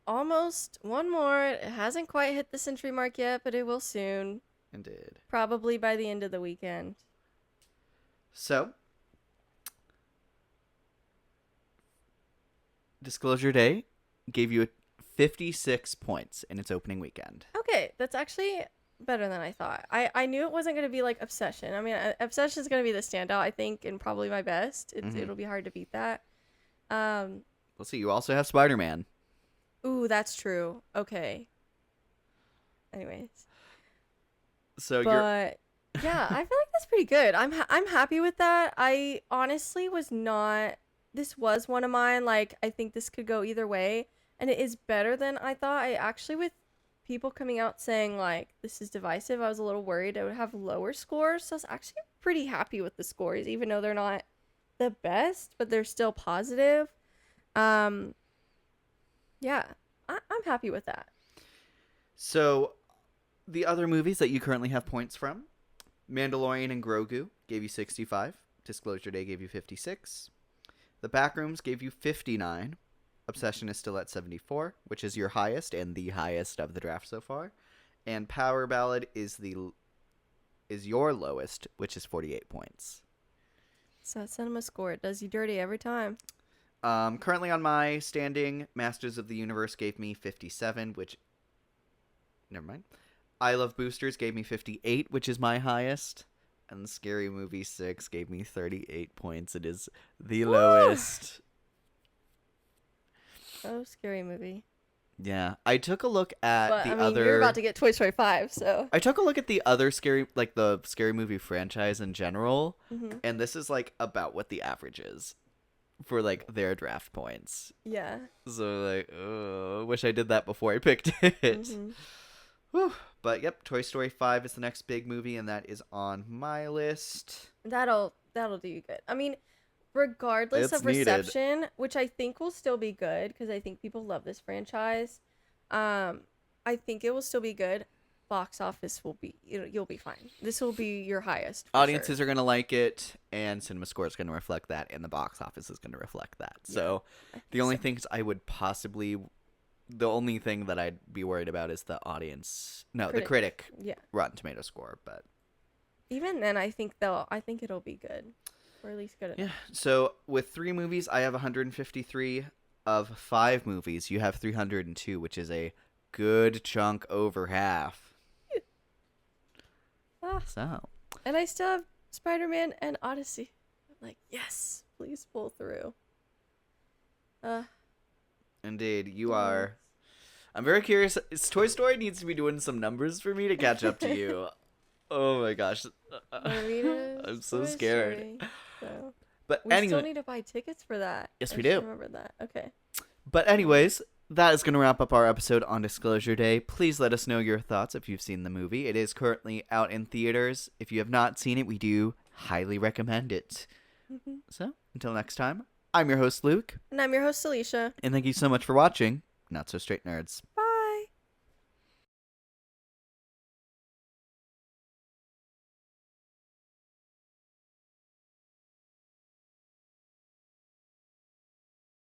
Almost one more. It hasn't quite hit the century mark yet, but it will soon. Indeed. Probably by the end of the weekend. So, Disclosure Day gave you 56 points in its opening weekend. Okay, that's actually better than I thought. I knew it wasn't going to be like Obsession. I mean, Obsession is going to be the standout, I think, and probably my best. It'll be hard to beat that. We'll see. You also have Spider-Man. Ooh, that's true. Okay. Anyways. So But yeah, I feel like that's pretty good. I'm happy with that. I honestly was not this was one of mine. Like, I think this could go either way, and it is better than I thought. I actually, with people coming out saying like this is divisive, I was a little worried it would have lower scores. So I was actually pretty happy with the scores, even though they're not the best, but they're still positive. Yeah, I'm happy with that. So, the other movies that you currently have points from, Mandalorian and Grogu gave you 65. Disclosure Day gave you 56. The Backrooms gave you 59. Obsession is still at 74, which is your highest and the highest of the draft so far. And Power Ballad is your lowest, which is 48 points. So that cinema score, it does you dirty every time. Currently on my standing, Masters of the Universe gave me 57, which... Never mind. I Love Boosters gave me 58, which is my highest. And Scary Movie 6 gave me 38 points. It is the lowest. Oh, Scary Movie. Yeah. I took a look at But, the I mean, other... you're about to get Toy Story 5, so... I took a look at the other scary... Like, the Scary Movie franchise in general. Mhm. And this is, like, about what the average is for, like, their draft points. Yeah. So, like, wish I did that before I picked it. Mhm. Whew. But, yep, Toy Story 5 is the next big movie, and that is on my list. That'll do you good. I mean, regardless It's of needed. reception, which I think will still be good because I think people love this franchise. I think it will still be good. Box office will be, you'll be fine. This will be your highest. For Audiences sure. are going to like it, and Cinema Score is going to reflect that, and the box office is going to reflect that. So, the only things I would possibly... The only thing that I'd be worried about is the audience... No, the critic Yeah. Rotten Tomato score, but... Even then, I think it'll be good. Or at least good enough. Yeah, so with 3 movies, I have 153. Of 5 movies, you have 302, which is a good chunk over half. Ah, So, and I still have Spider-Man and Odyssey. I'm like, yes, please pull through. indeed, you are... I'm very curious. Toy Story needs to be doing some numbers for me to catch up to you. Oh my gosh. I'm so Toy scared. Story, so. But We anyway... still need to buy tickets for that. Yes, I we should do. remember that. Okay. But anyways, that is going to wrap up our episode on Disclosure Day. Please let us know your thoughts if you've seen the movie. It is currently out in theaters. If you have not seen it, we do highly recommend it. Mm-hmm. So, until next time, I'm your host, Luke. And I'm your host, Alicia. And thank you so much for watching Not So Straight Nerds.